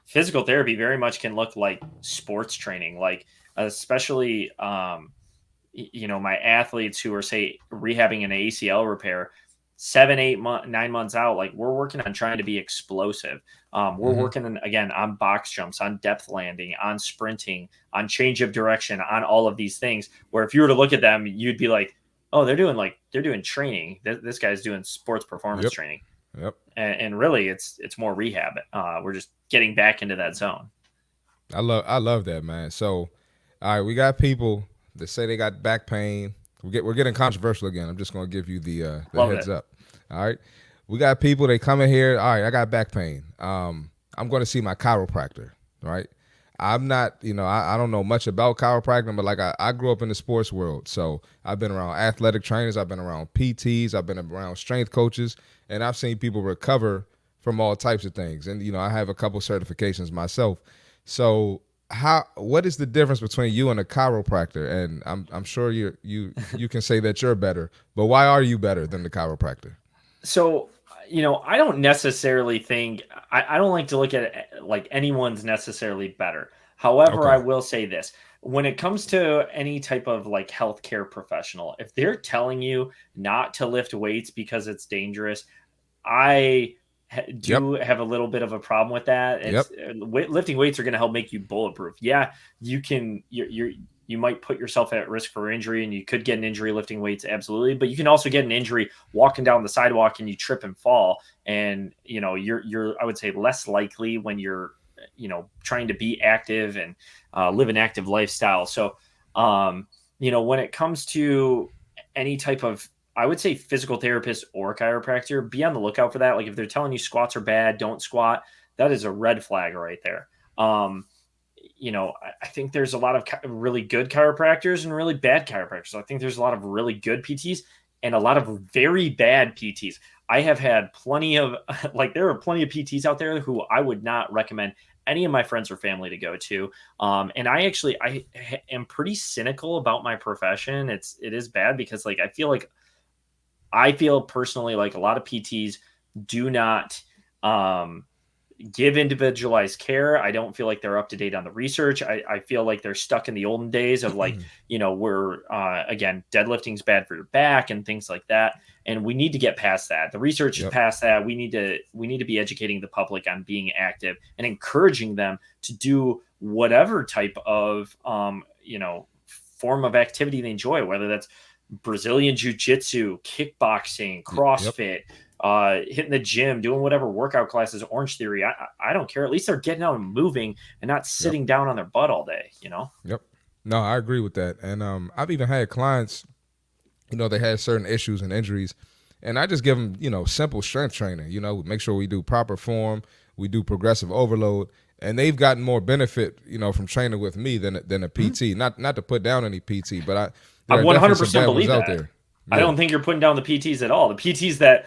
physical therapy very much can look like sports training, like especially my athletes who are, say, rehabbing an ACL repair 9 months out, like we're working on trying to be explosive. We're Hmm. working again on box jumps, on depth landing, on sprinting, on change of direction, on all of these things, where if you were to look at them, you'd be like, oh, they're doing training. This guy's doing sports performance Yep. training. Yep. And really it's more rehab. We're just getting back into that zone. I love that, man. So, all right, we got people that say they got back pain. We're getting controversial again. I'm just gonna give you the Love heads it. up. All right, we got people. They come in here. All right, I got back pain. I'm going to see my chiropractor. Right. I'm not. I don't know much about chiropractic, but like I grew up in the sports world, so I've been around athletic trainers. I've been around PTs. I've been around strength coaches, and I've seen people recover from all types of things. And I have a couple certifications myself. So what is the difference between you and a chiropractor? And I'm sure you can say that you're better, but why are you better than the chiropractor? So, I don't necessarily think I don't like to look at it like anyone's necessarily better. However, I Okay. will say this. When it comes to any type of like healthcare professional, if they're telling you not to lift weights because it's dangerous, I Yep. do have a little bit of a problem with that. Yep. Lifting weights are going to help make you bulletproof. Yeah, you can. You might put yourself at risk for injury, and you could get an injury lifting weights, absolutely. But you can also get an injury walking down the sidewalk and you trip and fall, and you're I would say less likely when you're trying to be active and live an active lifestyle. So when it comes to any type of, I would say, physical therapist or chiropractor, be on the lookout for that. Like if they're telling you squats are bad, don't squat. That is a red flag right there. I think there's a lot of really good chiropractors and really bad chiropractors. I think there's a lot of really good PTs and a lot of very bad PTs. I have had plenty of like there are plenty of PTs out there who I would not recommend any of my friends or family to go to. And I am pretty cynical about my profession. It is bad because like I feel personally like a lot of PTs do not give individualized care. I don't feel like they're up to date on the research. I feel like they're stuck in the olden days of like, we're again, deadlifting's bad for your back and things like that. And we need to get past that. The research is Yep. past that. We need to be educating the public on being active and encouraging them to do whatever type of form of activity they enjoy, whether that's Brazilian jiu-jitsu, kickboxing, Yep. CrossFit, hitting the gym, doing whatever workout classes, Orange Theory. I don't care. At least they're getting out and moving and not Yep. sitting down on their butt all day. Yep. No, I agree with that. And I've even had clients, they had certain issues and injuries, And I just give them, simple strength training. Make sure we do proper form, we do progressive overload, and they've gotten more benefit, from training with me than a PT. Not to put down any PT, but I there are definitely some 100% bad ones believe out that. there. I Yeah. don't think you're putting down the PTs at all. The PTs that,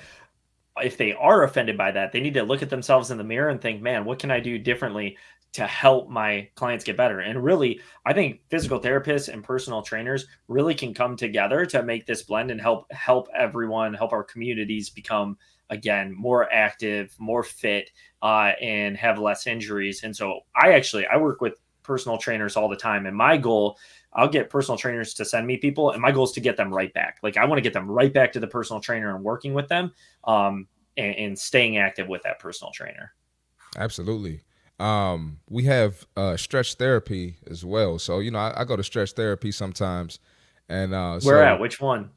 if they are offended by that, they need to look at themselves in the mirror and think, man, what can I do differently to help my clients get better? And really, I think physical therapists and personal trainers really can come together to make this blend and help everyone, help our communities become, again, more active, more fit, and have less injuries. And so I work with personal trainers all the time. And my goal, I'll get personal trainers to send me people, and my goal is to get them right back. Like, I want to get them right back to the personal trainer and working with them, and staying active with that personal trainer. Absolutely. We have stretch therapy as well. So, I go to stretch therapy sometimes. And Where at? Which one?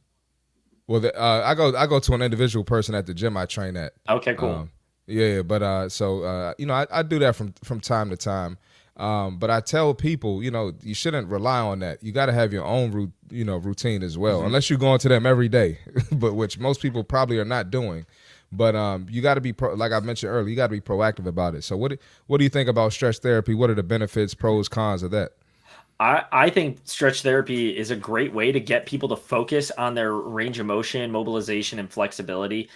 Well, I go to an individual person at the gym I train at. Okay, cool. But I do that from time to time. But I tell people, you shouldn't rely on that. You got to have your own routine as well, unless you're going to them every day, but which most people probably are not doing. But you got to be like I mentioned earlier, you got to be proactive about it. So what do you think about stretch therapy? What are the benefits, pros, cons of that? I think stretch therapy is a great way to get people to focus on their range of motion, mobilization, and flexibility.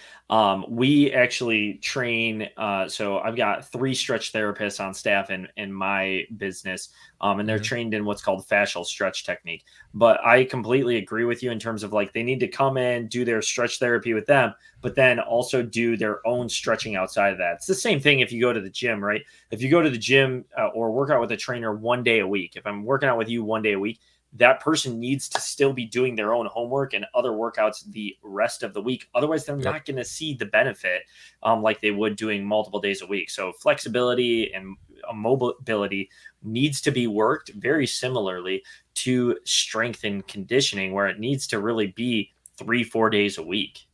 We actually train. So I've got 3 stretch therapists on staff in my business, and they're trained in what's called fascial stretch technique. But I completely agree with you in terms of, like, they need to come in, do their stretch therapy with them, but then also do their own stretching outside of that. It's the same thing if you go to the gym, right? If you go to the gym or work out with a trainer one day a week, if I'm working out with you one day a week, that person needs to still be doing their own homework and other workouts the rest of the week. Otherwise, they're not going to see the benefit like they would doing multiple days a week. So flexibility and mobility needs to be worked very similarly to strength and conditioning, where it needs to really be 3-4 days a week.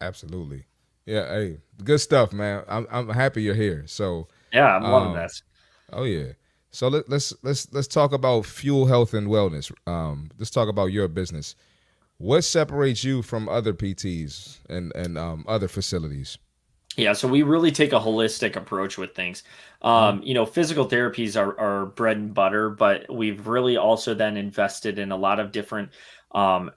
Absolutely. Yeah. Hey, good stuff, man. I'm happy you're here. So yeah, I'm loving this. Oh yeah. So let's talk about Fuel Health and Wellness. Let's talk about your business. What separates you from other PTs and other facilities? Yeah, so we really take a holistic approach with things. Physical therapies are our bread and butter, but we've really also then invested in a lot of different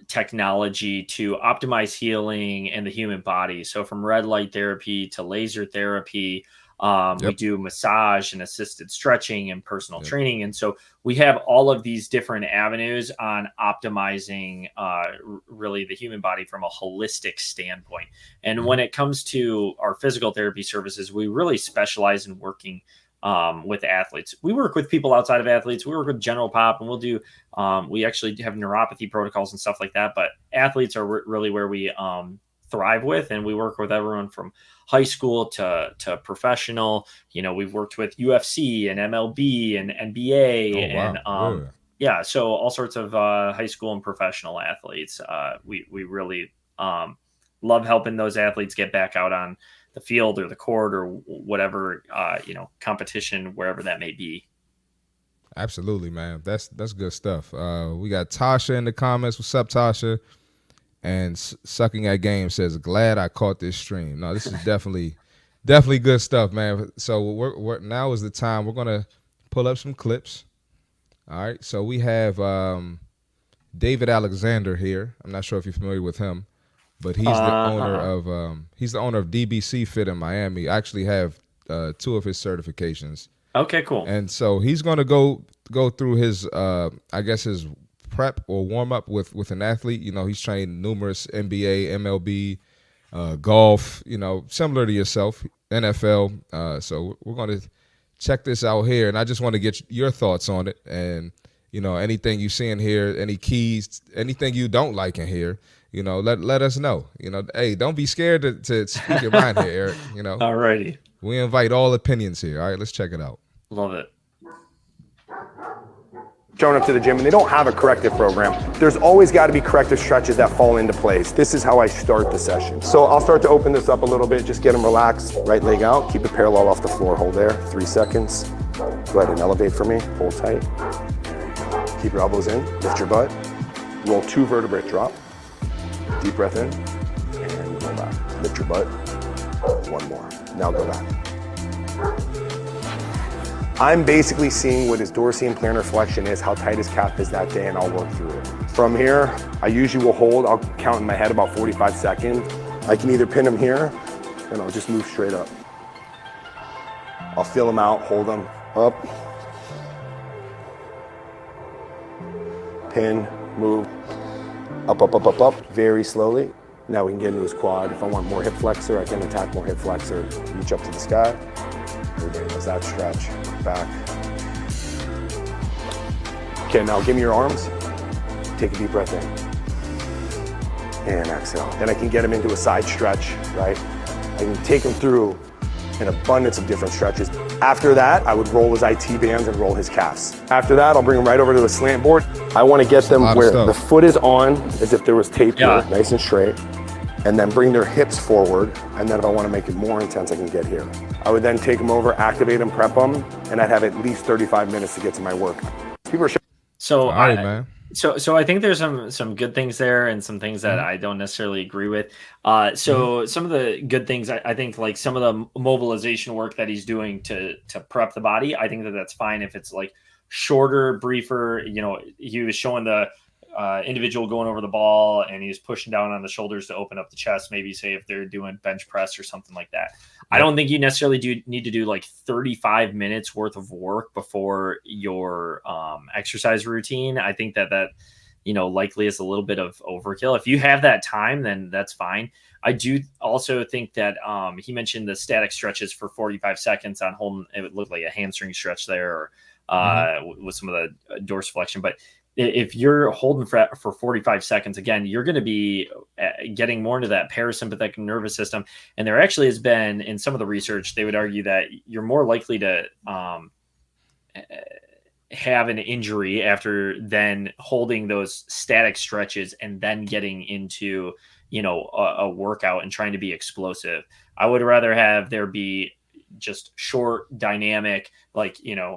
technology to optimize healing in the human body. So from red light therapy to laser therapy, we do massage and assisted stretching and personal training. And so we have all of these different avenues on optimizing really the human body from a holistic standpoint. And when it comes to our physical therapy services, we really specialize in working with athletes. We work with people outside of athletes. We work with general pop, and we'll do, we actually have neuropathy protocols and stuff like that. But athletes are really where we thrive with, and we work with everyone from high school to professional. We've worked with UFC and MLB and NBA. Oh, wow. So all sorts of high school and professional athletes. We really love helping those athletes get back out on the field or the court or whatever competition, wherever that may be. Absolutely, man. That's good stuff. We got Tasha in the comments. What's up, Tasha? And Sucking at Game says, glad I caught this stream. No, this is definitely good stuff, man. So we're now is the time. We're going to pull up some clips. All right. So we have David Alexander here. I'm not sure if you're familiar with him, but he's the owner of DBC Fit in Miami. I actually have 2 of his certifications. Okay, cool. And so he's going to go through his his prep or warm up with an athlete. He's trained numerous NBA, MLB, golf, similar to yourself, NFL. So we're going to check this out here, and I just want to get your thoughts on it, and anything you see in here, any keys, anything you don't like in here, let us know. Hey, don't be scared to speak your mind here, Eric. Alrighty. We invite all opinions here. All right, let's check it out. Love it. Showing up to the gym and they don't have a corrective program, there's always got to be corrective stretches that fall into place. This is how I start the session. So I'll start to open this up a little bit, just get them relaxed. Right leg out, keep it parallel off the floor, hold there, 3 seconds. Go ahead and elevate for me, hold tight. Keep your elbows in, lift your butt. Roll 2 vertebrae drop. Deep breath in and relax. Lift your butt. One more. Now go back. I'm basically seeing what his dorsi and plantar flexion is, how tight his calf is that day, and I'll work through it. From here, I usually will hold, I'll count in my head about 45 seconds. I can either pin him here, and I'll just move straight up. I'll feel him out, hold him up. Pin, move, up, up, up, up, up, very slowly. Now we can get into his quad. If I want more hip flexor, I can attack more hip flexor. Reach up to the sky. Everybody knows that stretch. Back. Okay, now give me your arms. Take a deep breath in. And exhale. Then I can get him into a side stretch, right? I can take him through an abundance of different stretches. After that, I would roll his IT bands and roll his calves. After that, I'll bring him right over to the slant board. I want to get them where the foot is on, as if there was tape here, nice and straight, and then bring their hips forward. And then if I want to make it more intense, I can get here. I would then take them over, activate them, prep them, and I'd have at least 35 minutes to get to my work. People are So, all right, man. So I think there's some good things there and some things that I don't necessarily agree with. Some of the good things, I think, like some of the mobilization work that he's doing to prep the body, I think that's fine if it's like shorter, briefer. You know, he was showing the individual going over the ball and he's pushing down on the shoulders to open up the chest. Maybe say if they're doing bench press or something like that. I don't think you necessarily need to do like 35 minutes worth of work before your exercise routine. I think that likely is a little bit of overkill. If you have that time, then that's fine. I do also think that he mentioned the static stretches for 45 seconds on holding. It would look like a hamstring stretch there, or with some of the dorsiflexion. But if you're holding for 45 seconds, again, you're going to be getting more into that parasympathetic nervous system. And there actually has been, in some of the research, they would argue that you're more likely to have an injury after then holding those static stretches and then getting into, a workout and trying to be explosive. I would rather have there be just short, dynamic, kind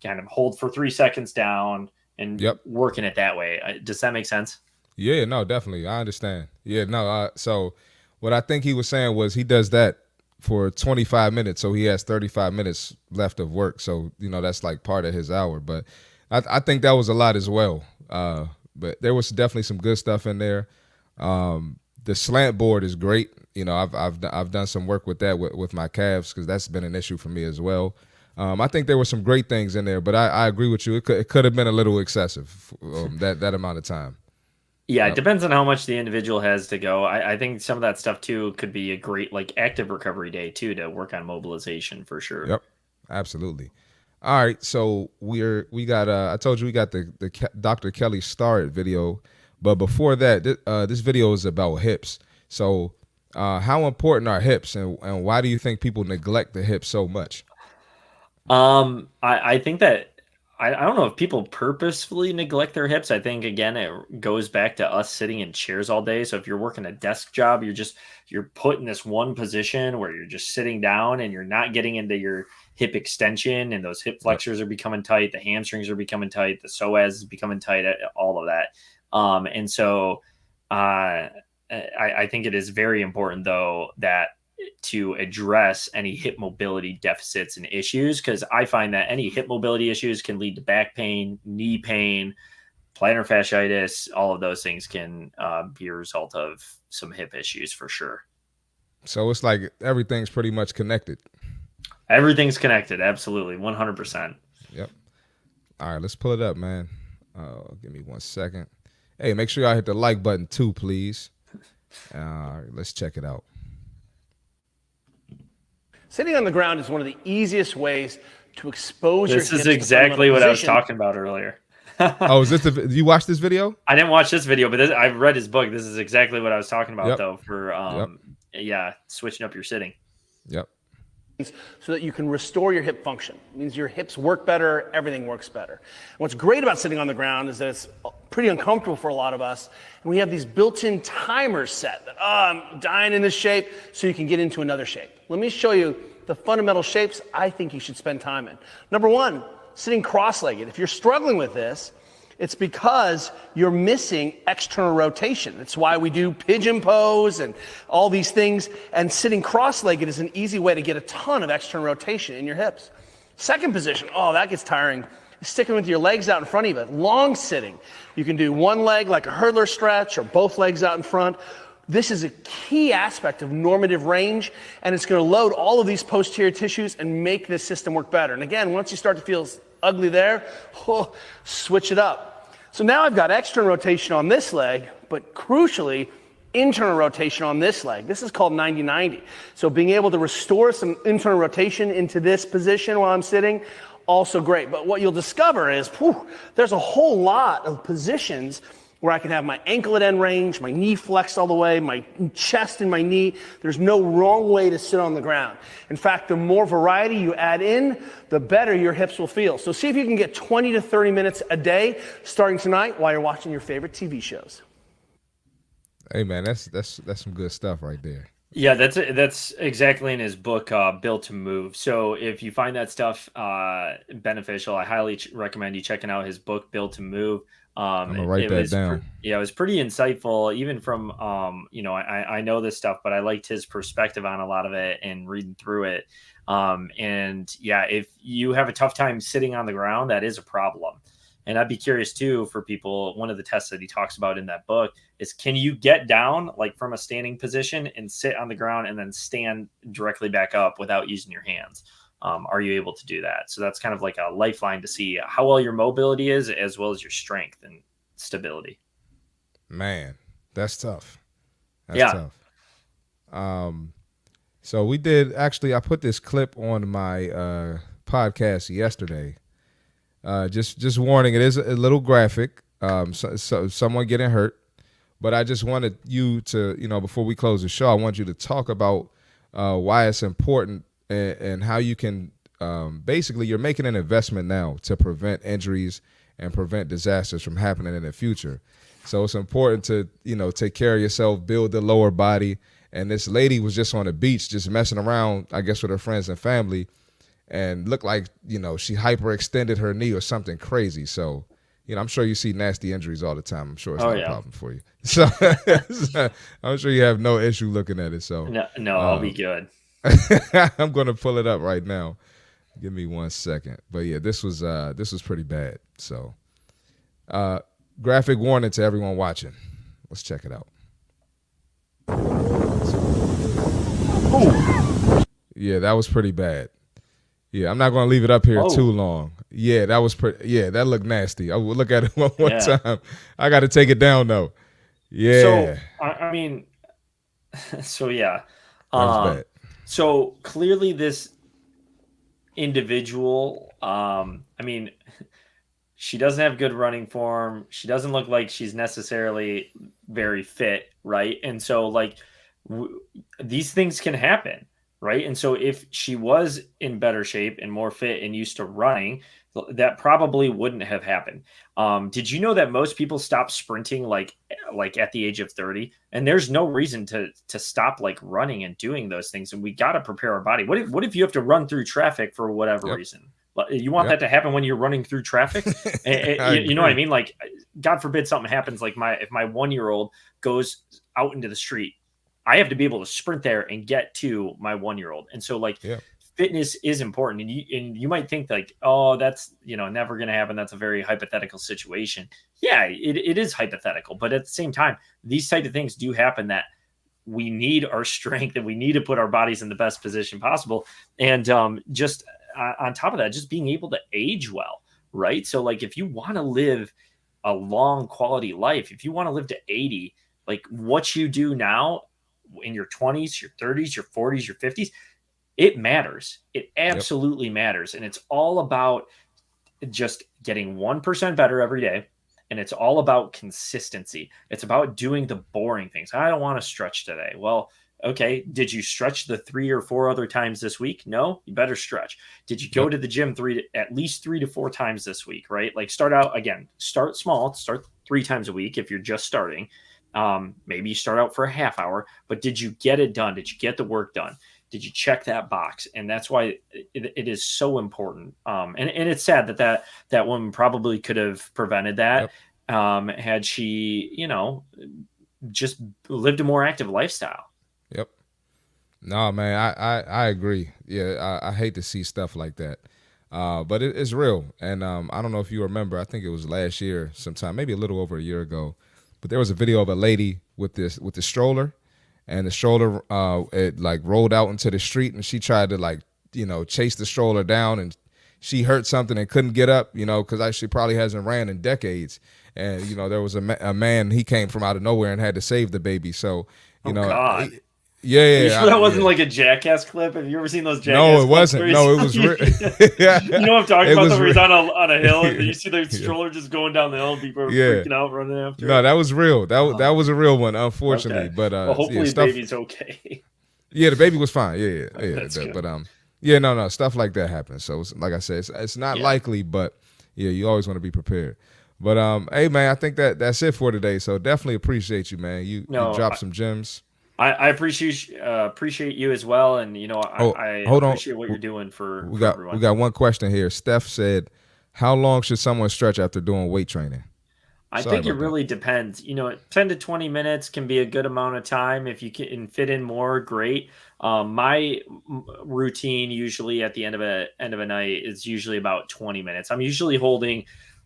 of hold for 3 seconds down, and working it that way. Does that make sense? Yeah, no, definitely. I understand. Yeah, no. So what I think he was saying was he does that for 25 minutes. So he has 35 minutes left of work. So, that's like part of his hour. But I think that was a lot as well. But there was definitely some good stuff in there. The slant board is great. I've done some work with that with my calves because that's been an issue for me as well. I think there were some great things in there, but I agree with you. It could have been a little excessive, that amount of time. Yeah, it depends on how much the individual has to go. I think some of that stuff too could be a great active recovery day too to work on mobilization for sure. Yep, absolutely. All right, so we got I told you we got the Dr. Kelly Starrett video, but before that, this video is about hips. So how important are hips, and why do you think people neglect the hips so much? I think that I don't know if people purposefully neglect their hips. I think, again, it goes back to us sitting in chairs all day. So if you're working a desk job, you're put in this one position where you're just sitting down and you're not getting into your hip extension, and those hip flexors are becoming tight. The hamstrings are becoming tight. The psoas is becoming tight, all of that. And so I think it is very important, though, that to address any hip mobility deficits and issues, because I find that any hip mobility issues can lead to back pain, knee pain, plantar fasciitis. All of those things can be a result of some hip issues for sure. So it's like everything's pretty much connected. Everything's connected. Absolutely. 100%. Yep. All right, let's pull it up, man. Give me 1 second. Hey, make sure y'all hit the like button too, please. All right, let's check it out. Sitting on the ground is one of the easiest ways to expose your hips. This is exactly what I was talking about earlier. Oh, is this you watched this video? I didn't watch this video, but I've read his book. This is exactly what I was talking about, though, for switching up your sitting. Yep. So that you can restore your hip function. It means your hips work better, everything works better. And what's great about sitting on the ground is that it's pretty uncomfortable for a lot of us. And we have these built-in timers set that, I'm dying in this shape, so you can get into another shape. Let me show you the fundamental shapes I think you should spend time in. Number one, sitting cross-legged. If you're struggling with this, It's because you're missing external rotation. That's why we do pigeon pose and all these things. And sitting cross-legged is an easy way to get a ton of external rotation in your hips. Second position, oh, that gets tiring. Sticking with your legs out in front of you, long sitting. You can do one leg like a hurdler stretch or both legs out in front. This is a key aspect of normative range, and it's going to load all of these posterior tissues and make this system work better. And again, once you start to feel ugly there, switch it up. So now I've got external rotation on this leg, but crucially, internal rotation on this leg. This is called 90-90. So being able to restore some internal rotation into this position while I'm sitting, also great. But what you'll discover is, there's a whole lot of positions where I can have my ankle at end range, my knee flexed all the way, my chest and my knee. There's no wrong way to sit on the ground. In fact, the more variety you add in, the better your hips will feel. So see if you can get 20 to 30 minutes a day starting tonight while you're watching your favorite TV shows. Hey man, that's some good stuff right there. Yeah, that's exactly in his book, Built to Move. So if you find that stuff beneficial, I highly recommend you checking out his book, Built to Move. I'm gonna write that down. It was pretty insightful, even from I know this stuff, but I liked his perspective on a lot of it and reading through it. And yeah, if you have a tough time sitting on the ground, that is a problem. And I'd be curious too for people. One of the tests that he talks about in that book is, can you get down like from a standing position and sit on the ground and then stand directly back up without using your hands? Are you able to do that? So that's kind of like a lifeline to see how well your mobility is, as well as your strength and stability. Man, that's tough. That's tough. So we did actually. I put this clip on my podcast yesterday. Just warning, it is a little graphic. So someone getting hurt, but I just wanted you to, before we close the show, I want you to talk about why it's important and how you can, basically you're making an investment now to prevent injuries and prevent disasters from happening in the future. So it's important to, take care of yourself, build the lower body. And this lady was just on the beach, just messing around, I guess, with her friends and family, and looked like, she hyperextended her knee or something crazy. So, I'm sure you see nasty injuries all the time. I'm sure it's not a problem for you. So I'm sure you have no issue looking at it. So no, I'll be good. I'm going to pull it up right now. Give me 1 second. But yeah, this was pretty bad. So graphic warning to everyone watching. Let's check it out. Ooh. Yeah, that was pretty bad. Yeah, I'm not going to leave it up here too long. Yeah, that was pretty. Yeah, that looked nasty. I will look at it one more time. I got to take it down though. Yeah. So I mean, so yeah. That was bad. So clearly, this individual. She doesn't have good running form. She doesn't look like she's necessarily very fit, right? And so, these things can happen. Right. And so if she was in better shape and more fit and used to running, that probably wouldn't have happened. Did you know that most people stop sprinting like at the age of 30? And there's no reason to stop running and doing those things. And we got to prepare our body. What if you have to run through traffic for whatever reason? You want that to happen when you're running through traffic? You know what I mean? God forbid something happens. If my 1-year-old goes out into the street, I have to be able to sprint there and get to my 1-year-old. And so fitness is important. And you might think oh, that's, never going to happen. That's a very hypothetical situation. Yeah, it is hypothetical. But at the same time, these type of things do happen, that we need our strength and we need to put our bodies in the best position possible. And just on top of that, just being able to age well, right? So if you want to live a long quality life, if you want to live to 80, what you do now in your 20s, your 30s, your 40s, your 50s, it matters. It absolutely matters. And it's all about just getting 1% better every day. And it's all about consistency. It's about doing the boring things. I don't want to stretch today. Well, okay. Did you stretch the 3 or 4 other times this week? No, you better stretch. Did you go to the gym at least 3 to 4 times this week, right? Start small, start 3 times a week. If you're just starting, maybe you start out for a half hour, but did you get it done? Did you get the work done? Did you check that box? And that's why it is so important. And it's sad that woman probably could have prevented that. Yep. Had she, just lived a more active lifestyle. Yep. No, man, I agree. Yeah, I hate to see stuff like that. But it's real. And I don't know if you remember, I think it was last year sometime, maybe a little over a year ago, but there was a video of a lady with the stroller, and the stroller it like rolled out into the street, and she tried to chase the stroller down, and she hurt something and couldn't get up, because she probably hasn't ran in decades. And, there was a man, he came from out of nowhere and had to save the baby. So, God. Yeah. Are you sure that wasn't like a Jackass clip? Have you ever seen those Jackass clips? No, it clips wasn't. No, it was real. You know what I'm talking about? Where he's on a hill and you see the stroller just going down the hill and people are freaking out running after No, that was real. That was a real one, unfortunately. Okay. But well, hopefully the baby's okay. Yeah, the baby was fine. Yeah. That's good. But no, stuff like that happens. So like I said, it's not likely, but yeah, you always want to be prepared. But hey man, I think that's it for today. So definitely appreciate you, man. You dropped some gems. I appreciate you as well, and I appreciate what you're doing for everyone. We got one question here. Steph said, "How long should someone stretch after doing weight training?" I think it really depends. 10 to 20 minutes can be a good amount of time. If you can fit in more, great. My routine usually at the end of a night is usually about 20 minutes. I'm usually holding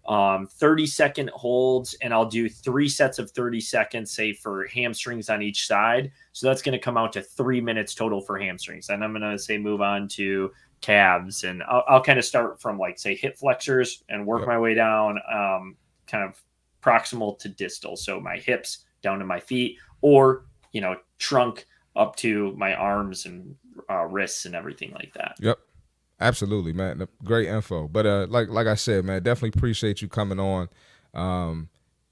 30-second holds, and I'll do 3 sets of 30 seconds, say for hamstrings on each side. So that's going to come out to 3 minutes total for hamstrings. And I'm going to say move on to calves, and I'll kind of start from like say hip flexors and work my way down, kind of proximal to distal. So my hips down to my feet, or, trunk up to my arms and wrists and everything like that. Yep. Absolutely, man. Great info. But like I said, man, definitely appreciate you coming on.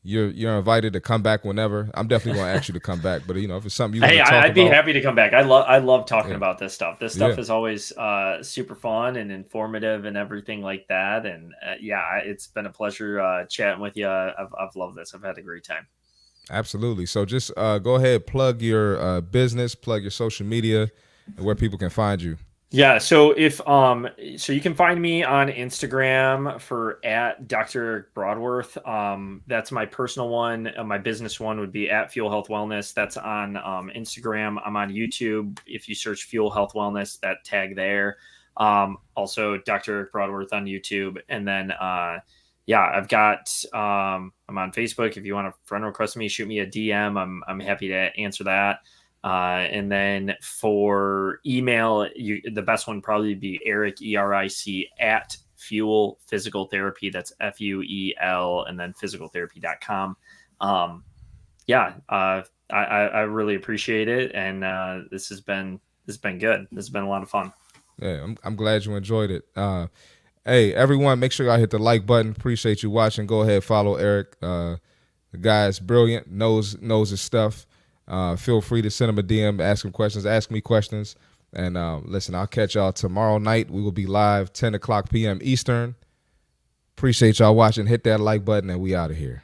You're invited to come back whenever. I'm definitely going to ask you to come back. But if it's something you want to talk about, I'd be happy to come back. I love talking about this stuff. This stuff is always super fun and informative and everything like that. And it's been a pleasure chatting with you. I've loved this. I've had a great time. Absolutely. So just go ahead, plug your business, plug your social media, and where people can find you. Yeah, so so you can find me on Instagram for @Dr. Broadworth. That's my personal one. My business one would be @Fuel Health Wellness. That's on Instagram. I'm on YouTube. If you search Fuel Health Wellness, that tag there. Also Dr. Broadworth on YouTube. And then I've got I'm on Facebook. If you want to friend request me, shoot me a DM. I'm happy to answer that. And then for email, the best one probably be Eric, ERIC @Fuel Physical Therapy. That's FUEL and then physicaltherapy.com. I really appreciate it. And this has been good. This has been a lot of fun. Yeah, I'm glad you enjoyed it. Hey, everyone, make sure y'all hit the like button. Appreciate you watching. Go ahead, follow Eric. The guy is brilliant, knows his stuff. Feel free to send him a DM, ask him questions, ask me questions. And listen, I'll catch y'all tomorrow night. We will be live 10 o'clock p.m. Eastern. Appreciate y'all watching. Hit that like button, and we out of here.